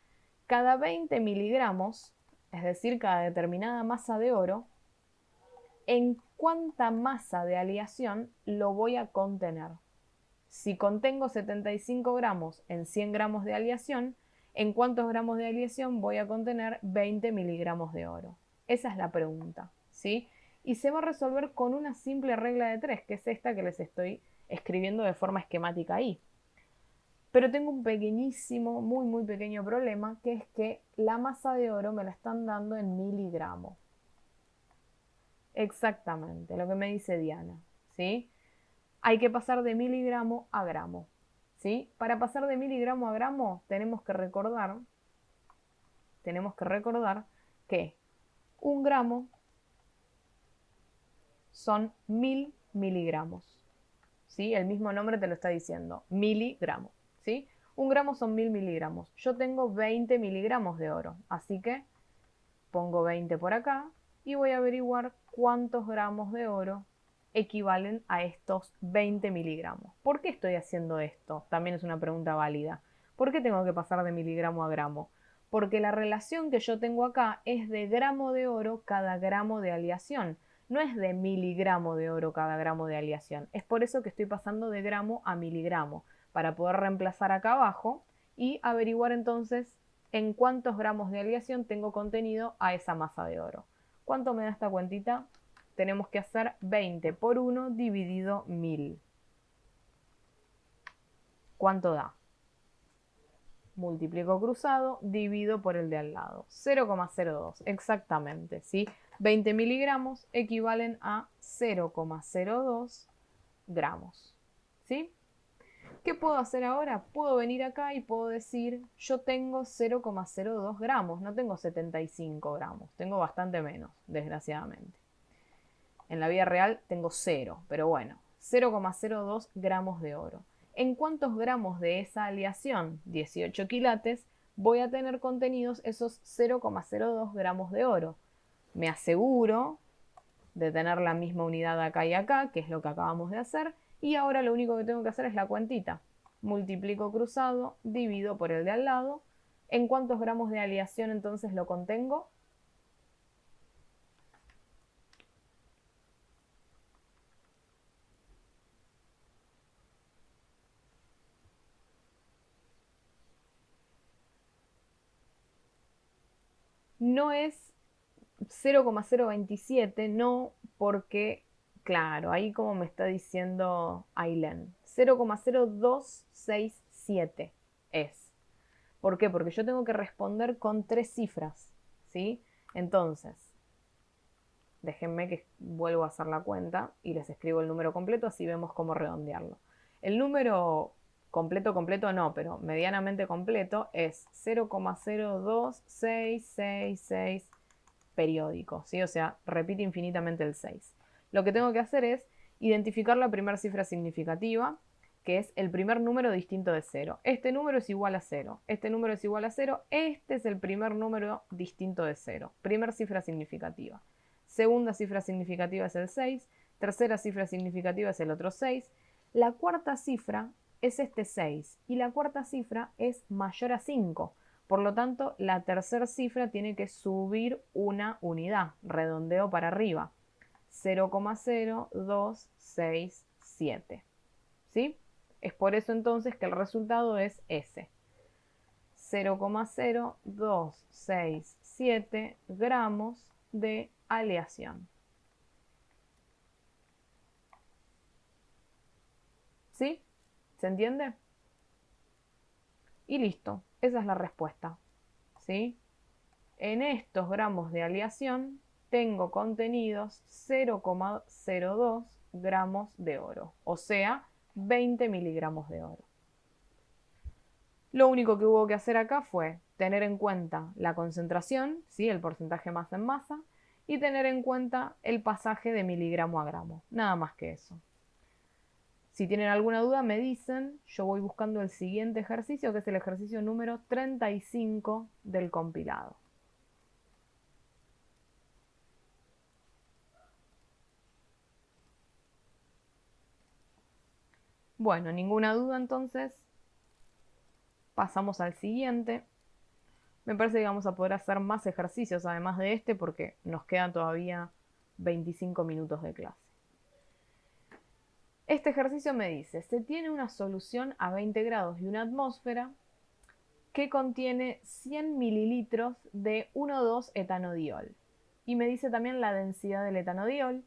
cada 20 miligramos, es decir, cada determinada masa de oro, ¿en cuánta masa de aleación lo voy a contener? Si contengo 75 gramos en 100 gramos de aleación, ¿en cuántos gramos de aleación voy a contener 20 miligramos de oro? Esa es la pregunta, ¿sí? Y se va a resolver con una simple regla de 3, que es esta que les estoy escribiendo de forma esquemática ahí. Pero tengo un pequeñísimo, muy, muy pequeño problema, que es que la masa de oro me la están dando en miligramos. Exactamente, lo que me dice Diana, ¿sí? Hay que pasar de miligramo a gramo, ¿sí? Para pasar de miligramo a gramo tenemos que recordar que un gramo son 1000 miligramos, ¿sí? El mismo nombre te lo está diciendo, miligramo, ¿sí? Un gramo son 1000 miligramos. Yo tengo 20 miligramos de oro, así que pongo 20 por acá y voy a averiguar cuántos gramos de oro equivalen a estos 20 miligramos. ¿Por qué estoy haciendo esto? También es una pregunta válida. ¿Por qué tengo que pasar de miligramo a gramo? Porque la relación que yo tengo acá es de gramo de oro cada gramo de aleación. No es de miligramo de oro cada gramo de aleación. Es por eso que estoy pasando de gramo a miligramo, para poder reemplazar acá abajo y averiguar entonces en cuántos gramos de aleación tengo contenido a esa masa de oro. ¿Cuánto me da esta cuentita? Tenemos que hacer 20 por 1 dividido 1000. ¿Cuánto da? Multiplico cruzado, divido por el de al lado. 0,02, exactamente, ¿sí? 20 miligramos equivalen a 0,02 gramos, ¿sí? ¿Qué puedo hacer ahora? Puedo venir acá y puedo decir, yo tengo 0,02 gramos, no tengo 75 gramos, tengo bastante menos, desgraciadamente. En la vida real tengo 0, pero bueno, 0,02 gramos de oro. ¿En cuántos gramos de esa aleación, 18 quilates, voy a tener contenidos esos 0,02 gramos de oro? Me aseguro de tener la misma unidad acá y acá, que es lo que acabamos de hacer, y ahora lo único que tengo que hacer es la cuentita. Multiplico cruzado, divido por el de al lado. ¿En cuántos gramos de aleación entonces lo contengo? No es 0,027, no, porque, claro, ahí como me está diciendo Ailén, 0,0267 es. ¿Por qué? Porque yo tengo que responder con 3 cifras, ¿sí? Entonces, déjenme que vuelvo a hacer la cuenta y les escribo el número completo, así vemos cómo redondearlo. El número completo, completo no, pero medianamente completo es 0,02666 periódico, ¿sí? O sea, repite infinitamente el 6. Lo que tengo que hacer es identificar la primera cifra significativa, que es el primer número distinto de 0. Este número es igual a 0, este número es igual a 0, este es el primer número distinto de 0. Primera cifra significativa. Segunda cifra significativa es el 6, tercera cifra significativa es el otro 6, la cuarta cifra es este 6 y la cuarta cifra es mayor a 5. Por lo tanto, la tercera cifra tiene que subir una unidad, redondeo para arriba, 0,0267. ¿Sí? Es por eso entonces que el resultado es ese. 0,0267 gramos de aleación. ¿Sí? ¿Se entiende? Y listo, esa es la respuesta. ¿Sí? En estos gramos de aleación tengo contenidos 0,02 gramos de oro, o sea, 20 miligramos de oro. Lo único que hubo que hacer acá fue tener en cuenta la concentración, ¿sí? El porcentaje masa en masa, y tener en cuenta el pasaje de miligramo a gramo. Nada más que eso. Si tienen alguna duda me dicen, yo voy buscando el siguiente ejercicio, que es el ejercicio número 35 del compilado. Bueno, ninguna duda entonces. Pasamos al siguiente. Me parece que vamos a poder hacer más ejercicios además de este porque nos quedan todavía 25 minutos de clase. Este ejercicio me dice, se tiene una solución a 20 grados y una atmósfera que contiene 100 mililitros de 1,2-etanodiol. Y me dice también la densidad del etanodiol.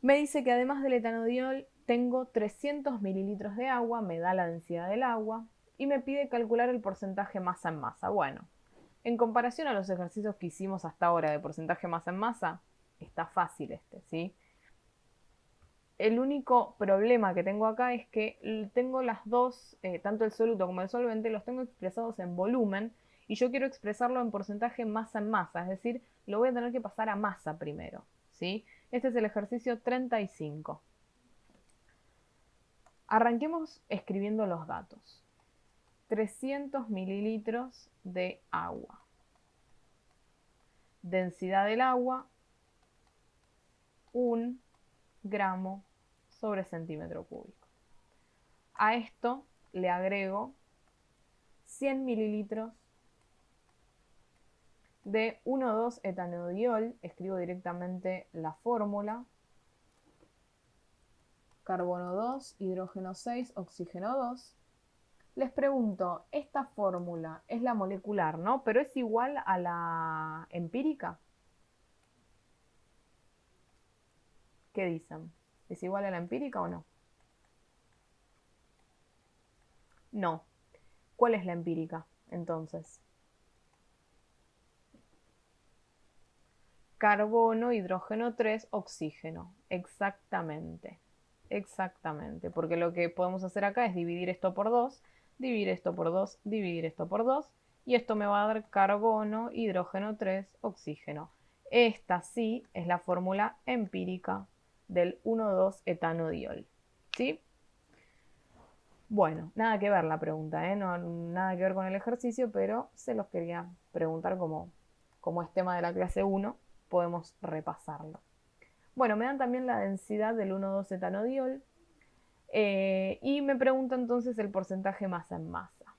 Me dice que además del etanodiol tengo 300 mililitros de agua, me da la densidad del agua, y me pide calcular el porcentaje masa en masa. Bueno, en comparación a los ejercicios que hicimos hasta ahora de porcentaje masa en masa, está fácil este, ¿sí? El único problema que tengo acá es que tengo las dos, tanto el soluto como el solvente, los tengo expresados en volumen y yo quiero expresarlo en porcentaje masa en masa, es decir, lo voy a tener que pasar a masa primero, ¿sí? Este es el ejercicio 35. Arranquemos escribiendo los datos. 300 mililitros de agua. Densidad del agua, 1 gramo sobre centímetro cúbico. A esto le agrego 100 mililitros de 1,2-etanodiol, escribo directamente la fórmula, carbono 2, hidrógeno 6, oxígeno 2. Les pregunto, esta fórmula es la molecular, ¿no? Pero es igual a la empírica. ¿Qué dicen? ¿Es igual a la empírica o no? No. ¿Cuál es la empírica, entonces? Carbono, hidrógeno 3, oxígeno. Exactamente. Exactamente. Porque lo que podemos hacer acá es dividir esto por 2, dividir esto por 2, dividir esto por 2. Y esto me va a dar carbono, hidrógeno 3, oxígeno. Esta sí es la fórmula empírica del 1,2-etanodiol. ¿Sí? Bueno, nada que ver la pregunta, ¿eh? No, nada que ver con el ejercicio, pero se los quería preguntar como es tema de la clase 1, podemos repasarlo. Bueno, me dan también la densidad del 1,2-etanodiol y me pregunta entonces el porcentaje masa en masa.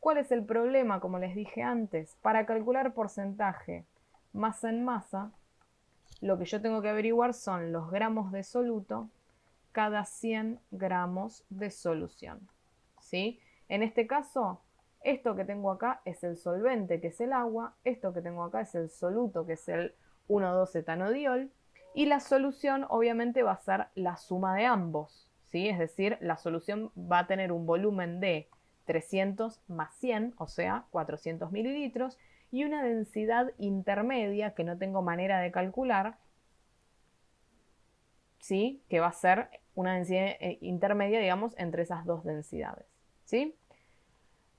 ¿Cuál es el problema? Como les dije antes, para calcular porcentaje masa en masa, lo que yo tengo que averiguar son los gramos de soluto cada 100 gramos de solución. ¿Sí? En este caso, esto que tengo acá es el solvente, que es el agua, esto que tengo acá es el soluto, que es el 1,2-etanodiol, y la solución obviamente va a ser la suma de ambos, ¿sí? Es decir, la solución va a tener un volumen de 300 más 100, o sea, 400 mililitros, y una densidad intermedia que no tengo manera de calcular, ¿sí? Que va a ser una densidad intermedia, digamos, entre esas dos densidades, ¿sí?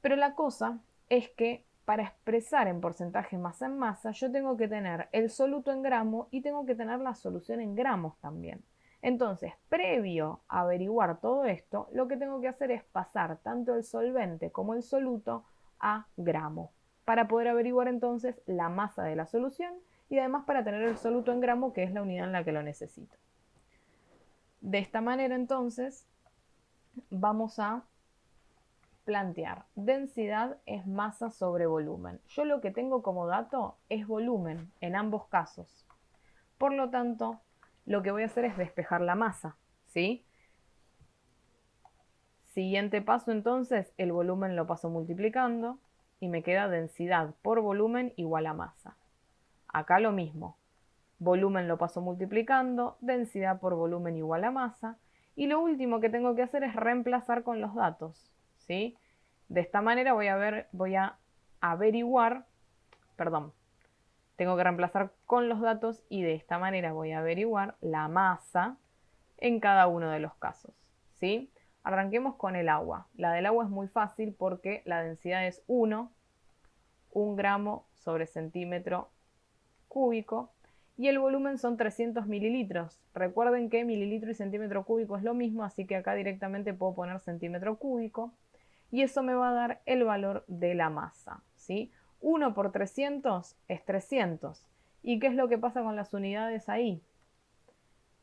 Pero la cosa es que para expresar en porcentaje masa en masa, yo tengo que tener el soluto en gramo y tengo que tener la solución en gramos también. Entonces, previo a averiguar todo esto, lo que tengo que hacer es pasar tanto el solvente como el soluto a gramo, para poder averiguar entonces la masa de la solución y además para tener el soluto en gramo, que es la unidad en la que lo necesito. De esta manera entonces vamos a plantear densidad es masa sobre volumen. Yo lo que tengo como dato es volumen en ambos casos. Por lo tanto, lo que voy a hacer es despejar la masa, ¿sí? Siguiente paso entonces, el volumen lo paso multiplicando y me queda densidad por volumen igual a masa. Acá lo mismo, volumen lo paso multiplicando, densidad por volumen igual a masa, y lo último que tengo que hacer es reemplazar con los datos, ¿sí? De esta manera voy a averiguar, perdón, tengo que reemplazar con los datos y de esta manera voy a averiguar la masa en cada uno de los casos, ¿sí? Arranquemos con el agua. La del agua es muy fácil porque la densidad es 1 gramo sobre centímetro cúbico y el volumen son 300 mililitros. Recuerden que mililitro y centímetro cúbico es lo mismo, así que acá directamente puedo poner centímetro cúbico y eso me va a dar el valor de la masa, ¿sí? 1 por 300 es 300. ¿Y qué es lo que pasa con las unidades ahí?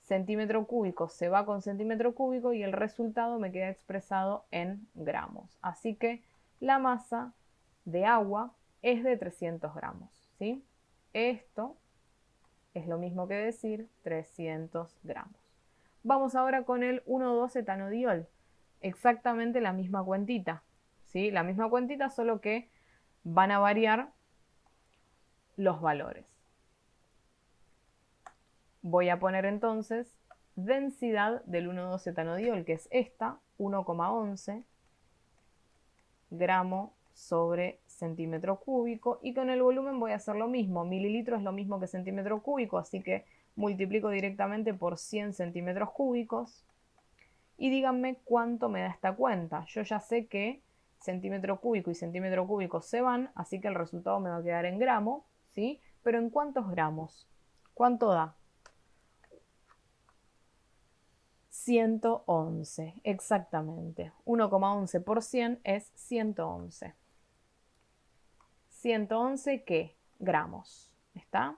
Centímetro cúbico se va con centímetro cúbico y el resultado me queda expresado en gramos. Así que la masa de agua es de 300 gramos, ¿sí? Esto es lo mismo que decir 300 gramos. Vamos ahora con el 1,2-etanodiol. Exactamente la misma cuentita, ¿sí? La misma cuentita, solo que van a variar los valores. Voy a poner entonces densidad del 1,2-etanodiol, que es esta, 1,11 gramo sobre centímetro cúbico, y con el volumen voy a hacer lo mismo. Mililitro es lo mismo que centímetro cúbico, así que multiplico directamente por 100 centímetros cúbicos y díganme cuánto me da esta cuenta. Yo ya sé que centímetro cúbico y centímetro cúbico se van, así que el resultado me va a quedar en gramo, ¿sí? Pero ¿en cuántos gramos? ¿Cuánto da? 111, exactamente. 1,11 por 100 es 111. 111, ¿qué? Gramos. ¿Está?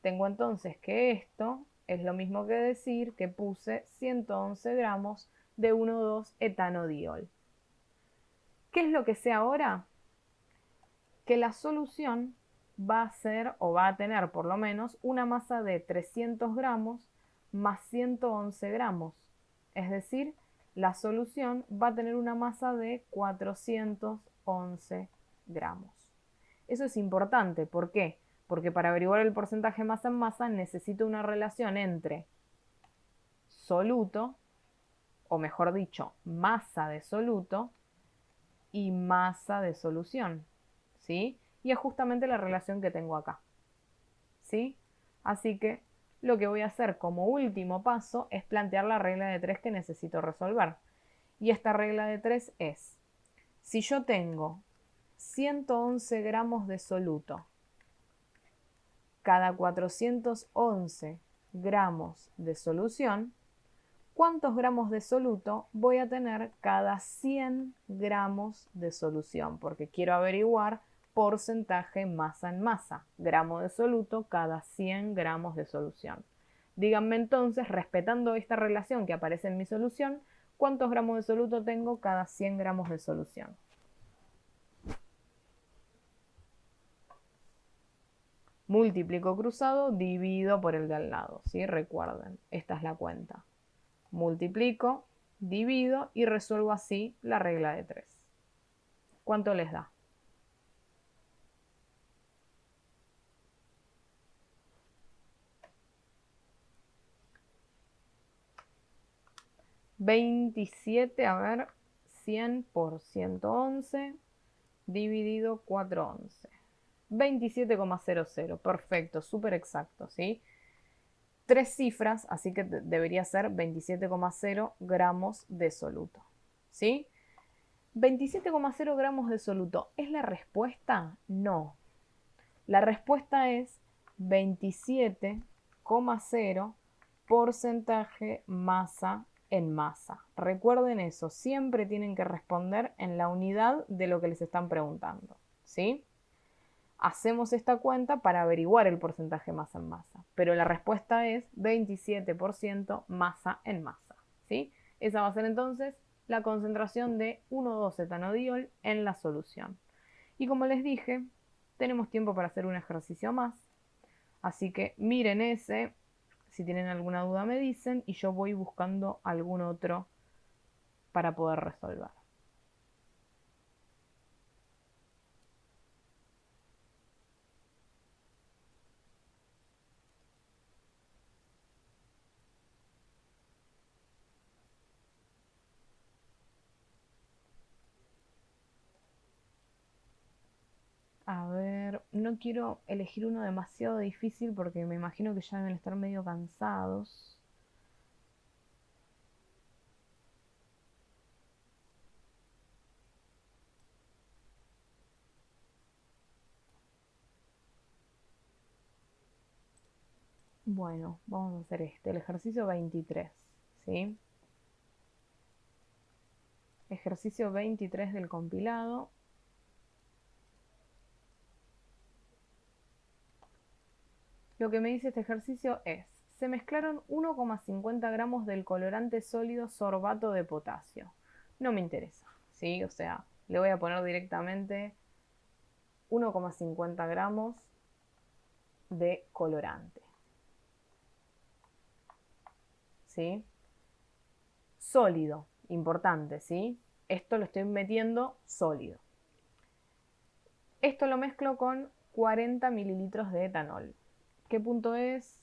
Tengo entonces que esto es lo mismo que decir que puse 111 gramos de 1,2-etanodiol. ¿Qué es lo que sé ahora? Que la solución va a ser o va a tener por lo menos una masa de 300 gramos más 111 gramos. Es decir, la solución va a tener una masa de 411 gramos. Eso es importante. ¿Por qué? Porque para averiguar el porcentaje masa en masa necesito una relación entre soluto, o mejor dicho, masa de soluto y masa de solución, ¿sí? Y es justamente la relación que tengo acá, ¿sí? Así que lo que voy a hacer como último paso es plantear la regla de 3 que necesito resolver. Y esta regla de 3 es, si yo tengo 111 gramos de soluto cada 411 gramos de solución, ¿cuántos gramos de soluto voy a tener cada 100 gramos de solución? Porque quiero averiguar porcentaje masa en masa, gramo de soluto cada 100 gramos de solución. Díganme entonces, respetando esta relación que aparece en mi solución, ¿cuántos gramos de soluto tengo cada 100 gramos de solución? Multiplico cruzado, divido por el de al lado, ¿sí? Recuerden, esta es la cuenta. Multiplico, divido y resuelvo así la regla de 3. ¿Cuánto les da? 27, a ver, 100 por 111 dividido 411. 27,00, perfecto, súper exacto, ¿sí? 3 cifras, así que debería ser 27,0 gramos de soluto, ¿sí? 27,0 gramos de soluto, ¿es la respuesta? No. La respuesta es 27,0 porcentaje masa en masa. Recuerden eso, siempre tienen que responder en la unidad de lo que les están preguntando, ¿sí? Hacemos esta cuenta para averiguar el porcentaje masa en masa, pero la respuesta es 27% masa en masa, ¿sí? Esa va a ser entonces la concentración de 1,2-etanodiol en la solución. Y como les dije, tenemos tiempo para hacer un ejercicio más, así que miren ese, si tienen alguna duda me dicen y yo voy buscando algún otro para poder resolver. A ver, no quiero elegir uno demasiado difícil porque me imagino que ya deben estar medio cansados. Bueno, vamos a hacer este, el ejercicio 23, ¿sí? Ejercicio 23 del compilado. Lo que me dice este ejercicio es, se mezclaron 1,50 gramos del colorante sólido sorbato de potasio. No me interesa, ¿sí? O sea, le voy a poner directamente 1,50 gramos de colorante, ¿sí? Sólido, importante, ¿sí? Esto lo estoy metiendo sólido. Esto lo mezclo con 40 mililitros de etanol. ¿Qué punto es?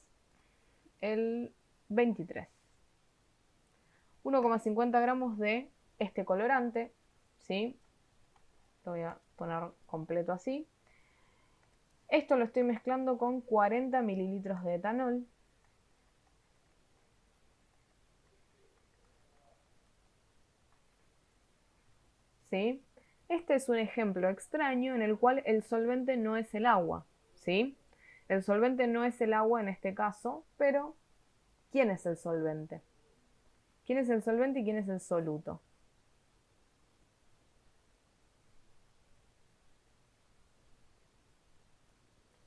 El 23. 1,50 gramos de este colorante, ¿sí? Lo voy a poner completo así. Esto lo estoy mezclando con 40 mililitros de etanol. ¿Sí? Este es un ejemplo extraño en el cual el solvente no es el agua, ¿sí? El solvente no es el agua en este caso, pero ¿quién es el solvente? ¿Quién es el solvente y quién es el soluto?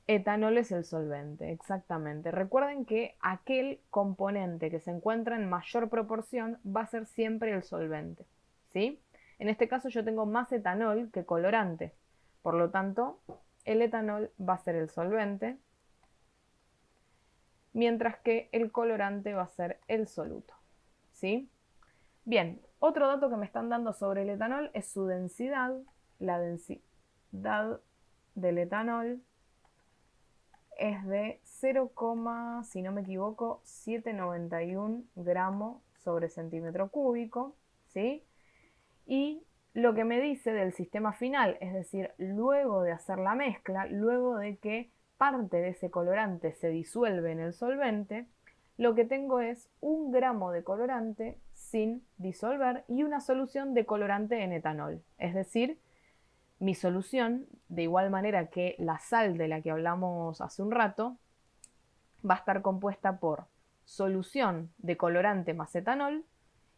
Etanol es el solvente, exactamente. Recuerden que aquel componente que se encuentra en mayor proporción va a ser siempre el solvente, ¿sí? En este caso yo tengo más etanol que colorante, por lo tanto el etanol va a ser el solvente, mientras que el colorante va a ser el soluto, ¿sí? Bien, otro dato que me están dando sobre el etanol es su densidad. La densidad del etanol es de 0, si no me equivoco, 791 gramos sobre centímetro cúbico, ¿sí? Y lo que me dice del sistema final, es decir, luego de hacer la mezcla, luego de que parte de ese colorante se disuelve en el solvente, lo que tengo es 1 gramo de colorante sin disolver y una solución de colorante en etanol. Es decir, mi solución, de igual manera que la sal de la que hablamos hace un rato, va a estar compuesta por solución de colorante más etanol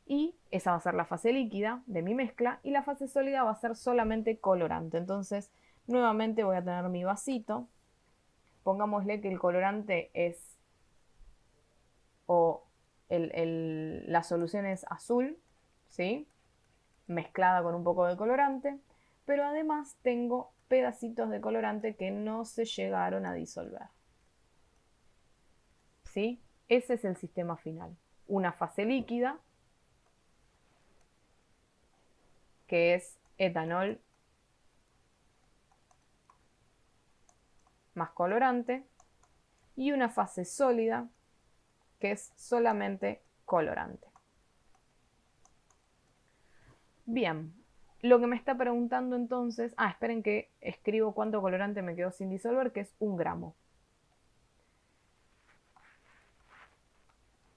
y esa va a ser la fase líquida de mi mezcla y la fase sólida va a ser solamente colorante. Entonces, nuevamente voy a tener mi vasito. Pongámosle que el colorante es o la solución es azul, ¿sí? Mezclada con un poco de colorante, pero además tengo pedacitos de colorante que no se llegaron a disolver, ¿sí? Ese es el sistema final. Una fase líquida, que es etanol más colorante, y una fase sólida, que es solamente colorante. Bien, lo que me está preguntando entonces, esperen que escribo cuánto colorante me quedó sin disolver, que es 1 gramo.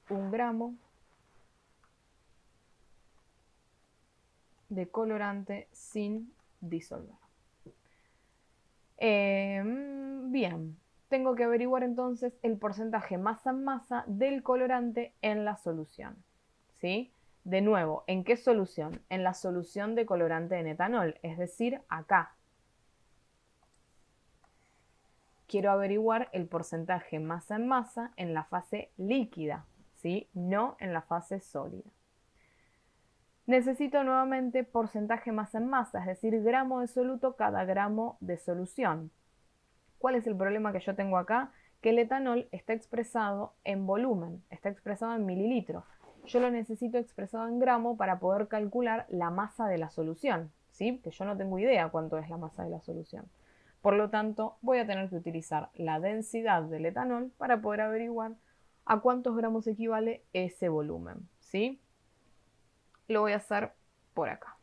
1 gramo de colorante sin disolver. Bien, tengo que averiguar entonces el porcentaje masa en masa del colorante en la solución, ¿sí? De nuevo, ¿en qué solución? En la solución de colorante en etanol, es decir, acá. Quiero averiguar el porcentaje masa en masa en la fase líquida, ¿sí? No en la fase sólida. Necesito nuevamente porcentaje masa en masa, es decir, gramo de soluto cada gramo de solución. ¿Cuál es el problema que yo tengo acá? Que el etanol está expresado en volumen, está expresado en mililitros. Yo lo necesito expresado en gramo para poder calcular la masa de la solución, ¿sí? Que yo no tengo idea cuánto es la masa de la solución. Por lo tanto, voy a tener que utilizar la densidad del etanol para poder averiguar a cuántos gramos equivale ese volumen, ¿sí? Lo voy a hacer por acá.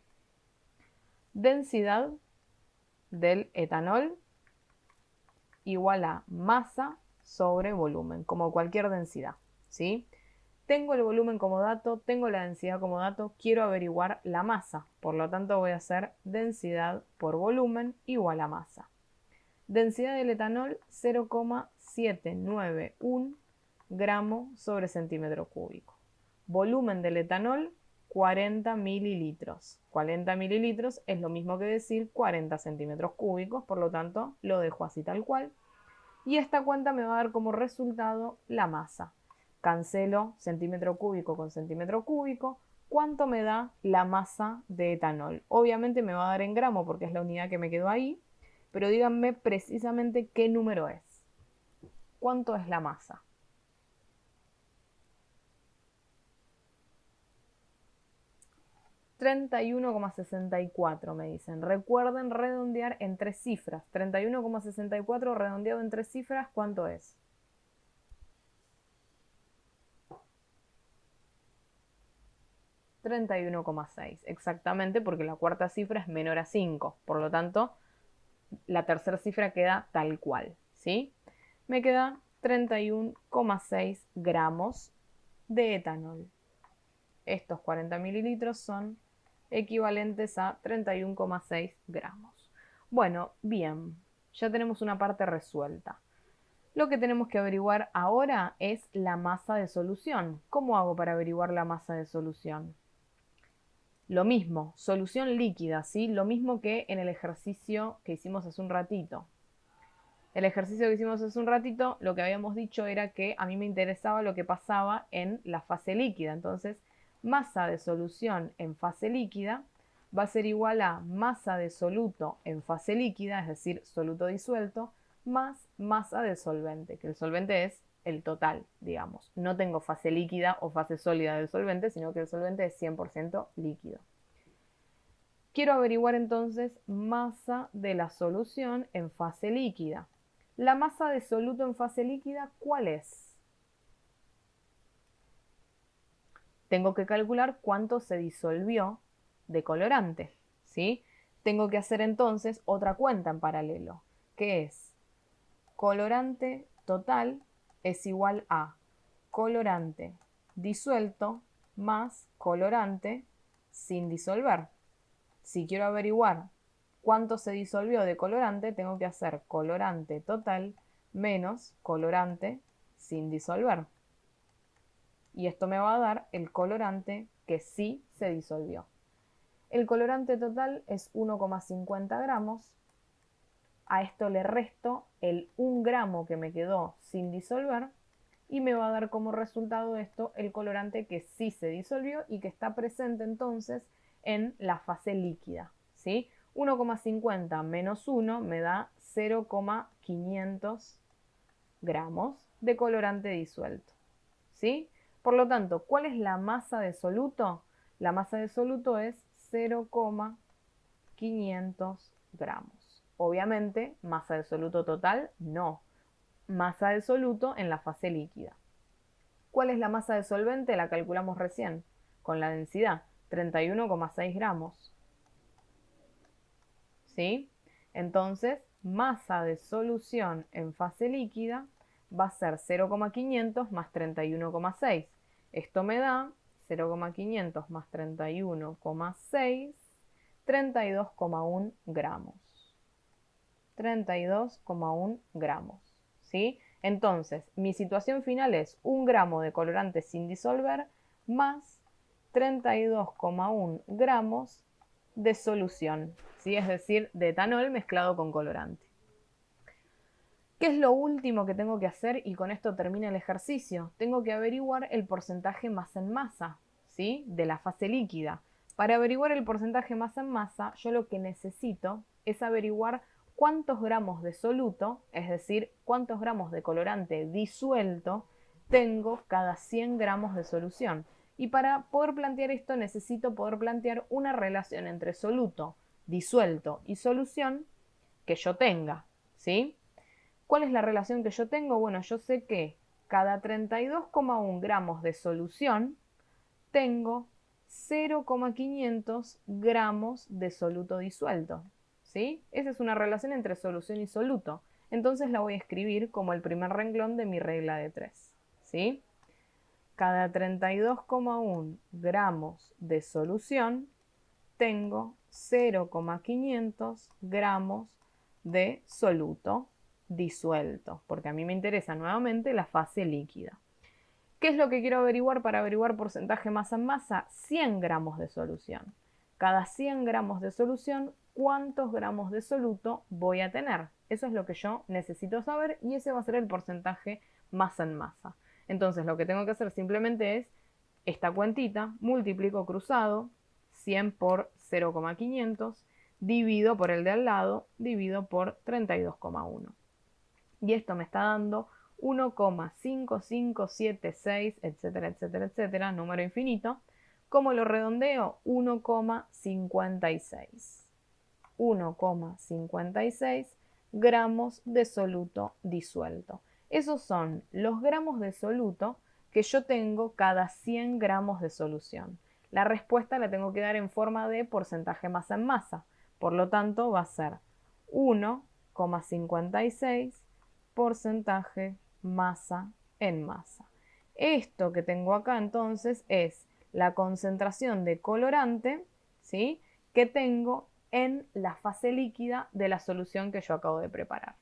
Densidad del etanol igual a masa sobre volumen, como cualquier densidad, ¿sí? Tengo el volumen como dato, tengo la densidad como dato, quiero averiguar la masa, por lo tanto voy a hacer densidad por volumen igual a masa. Densidad del etanol 0,791 gramo sobre centímetro cúbico. Volumen del etanol 40 mililitros. 40 mililitros es lo mismo que decir 40 centímetros cúbicos, por lo tanto lo dejo así tal cual. Y esta cuenta me va a dar como resultado la masa. Cancelo centímetro cúbico con centímetro cúbico. ¿Cuánto me da la masa de etanol? Obviamente me va a dar en gramo porque es la unidad que me quedó ahí, pero díganme precisamente qué número es. ¿Cuánto es la masa? 31,64 me dicen. Recuerden redondear en 3 cifras. 31,64 redondeado en 3 cifras, ¿cuánto es? 31,6, exactamente, porque la cuarta cifra es menor a 5. Por lo tanto, la tercera cifra queda tal cual, ¿sí? Me queda 31,6 gramos de etanol. Estos 40 mililitros son equivalentes a 31,6 gramos. Bueno, bien, ya tenemos una parte resuelta. Lo que tenemos que averiguar ahora es la masa de solución. ¿Cómo hago para averiguar la masa de solución? Lo mismo, solución líquida, ¿sí? Lo mismo que en el ejercicio que hicimos hace un ratito. El ejercicio que hicimos hace un ratito, lo que habíamos dicho era que a mí me interesaba lo que pasaba en la fase líquida. Entonces, masa de solución en fase líquida va a ser igual a masa de soluto en fase líquida, es decir, soluto disuelto, más masa del solvente, que el solvente es el total, digamos. No tengo fase líquida o fase sólida del solvente, sino que el solvente es 100% líquido. Quiero averiguar entonces masa de la solución en fase líquida. La masa de soluto en fase líquida, ¿cuál es? Tengo que calcular cuánto se disolvió de colorante, ¿sí? Tengo que hacer entonces otra cuenta en paralelo, que es colorante total es igual a colorante disuelto más colorante sin disolver. Si quiero averiguar cuánto se disolvió de colorante, tengo que hacer colorante total menos colorante sin disolver. Y esto me va a dar el colorante que sí se disolvió. El colorante total es 1,50 gramos. A esto le resto el 1 gramo que me quedó sin disolver y me va a dar como resultado esto el colorante que sí se disolvió y que está presente entonces en la fase líquida, ¿sí? 1,50 menos 1 me da 0,500 gramos de colorante disuelto, ¿sí? Por lo tanto, ¿cuál es la masa de soluto? La masa de soluto es 0,500 gramos. Obviamente, masa de soluto total, no. Masa de soluto en la fase líquida. ¿Cuál es la masa de solvente? La calculamos recién, con la densidad, 31,6 gramos. ¿Sí? Entonces, masa de solución en fase líquida va a ser 0,500 más 31,6. Esto me da 0,500 más 31,6, 32,1 gramos. 32,1 gramos. ¿Sí? Entonces, mi situación final es 1 gramo de colorante sin disolver más 32,1 gramos de solución, ¿sí? Es decir, de etanol mezclado con colorante. ¿Qué es lo último que tengo que hacer? Y con esto termina el ejercicio. Tengo que averiguar el porcentaje masa en masa, ¿sí? De la fase líquida. Para averiguar el porcentaje masa en masa, yo lo que necesito es averiguar cuántos gramos de soluto, es decir, cuántos gramos de colorante disuelto tengo cada 100 gramos de solución. Y para poder plantear esto necesito poder plantear una relación entre soluto, disuelto y solución que yo tenga, ¿sí? ¿Cuál es la relación que yo tengo? Bueno, yo sé que cada 32,1 gramos de solución tengo 0,500 gramos de soluto disuelto, ¿sí? Esa es una relación entre solución y soluto. Entonces la voy a escribir como el primer renglón de mi regla de 3, ¿sí? Cada 32,1 gramos de solución tengo 0,500 gramos de soluto disuelto, porque a mí me interesa nuevamente la fase líquida. ¿Qué es lo que quiero averiguar para averiguar porcentaje masa en masa? 100 gramos de solución. Cada 100 gramos de solución, ¿cuántos gramos de soluto voy a tener? Eso es lo que yo necesito saber y ese va a ser el porcentaje masa en masa. Entonces lo que tengo que hacer simplemente es esta cuentita, multiplico cruzado, 100 por 0,500, divido por el de al lado, divido por 32,1. Y esto me está dando 1,5576, etcétera, etcétera, etcétera, número infinito. ¿Cómo lo redondeo? 1,56. 1,56 gramos de soluto disuelto. Esos son los gramos de soluto que yo tengo cada 100 gramos de solución. La respuesta la tengo que dar en forma de porcentaje masa en masa. Por lo tanto, va a ser 1,56 porcentaje masa en masa. Esto que tengo acá entonces es la concentración de colorante, ¿sí?, que tengo en la fase líquida de la solución que yo acabo de preparar.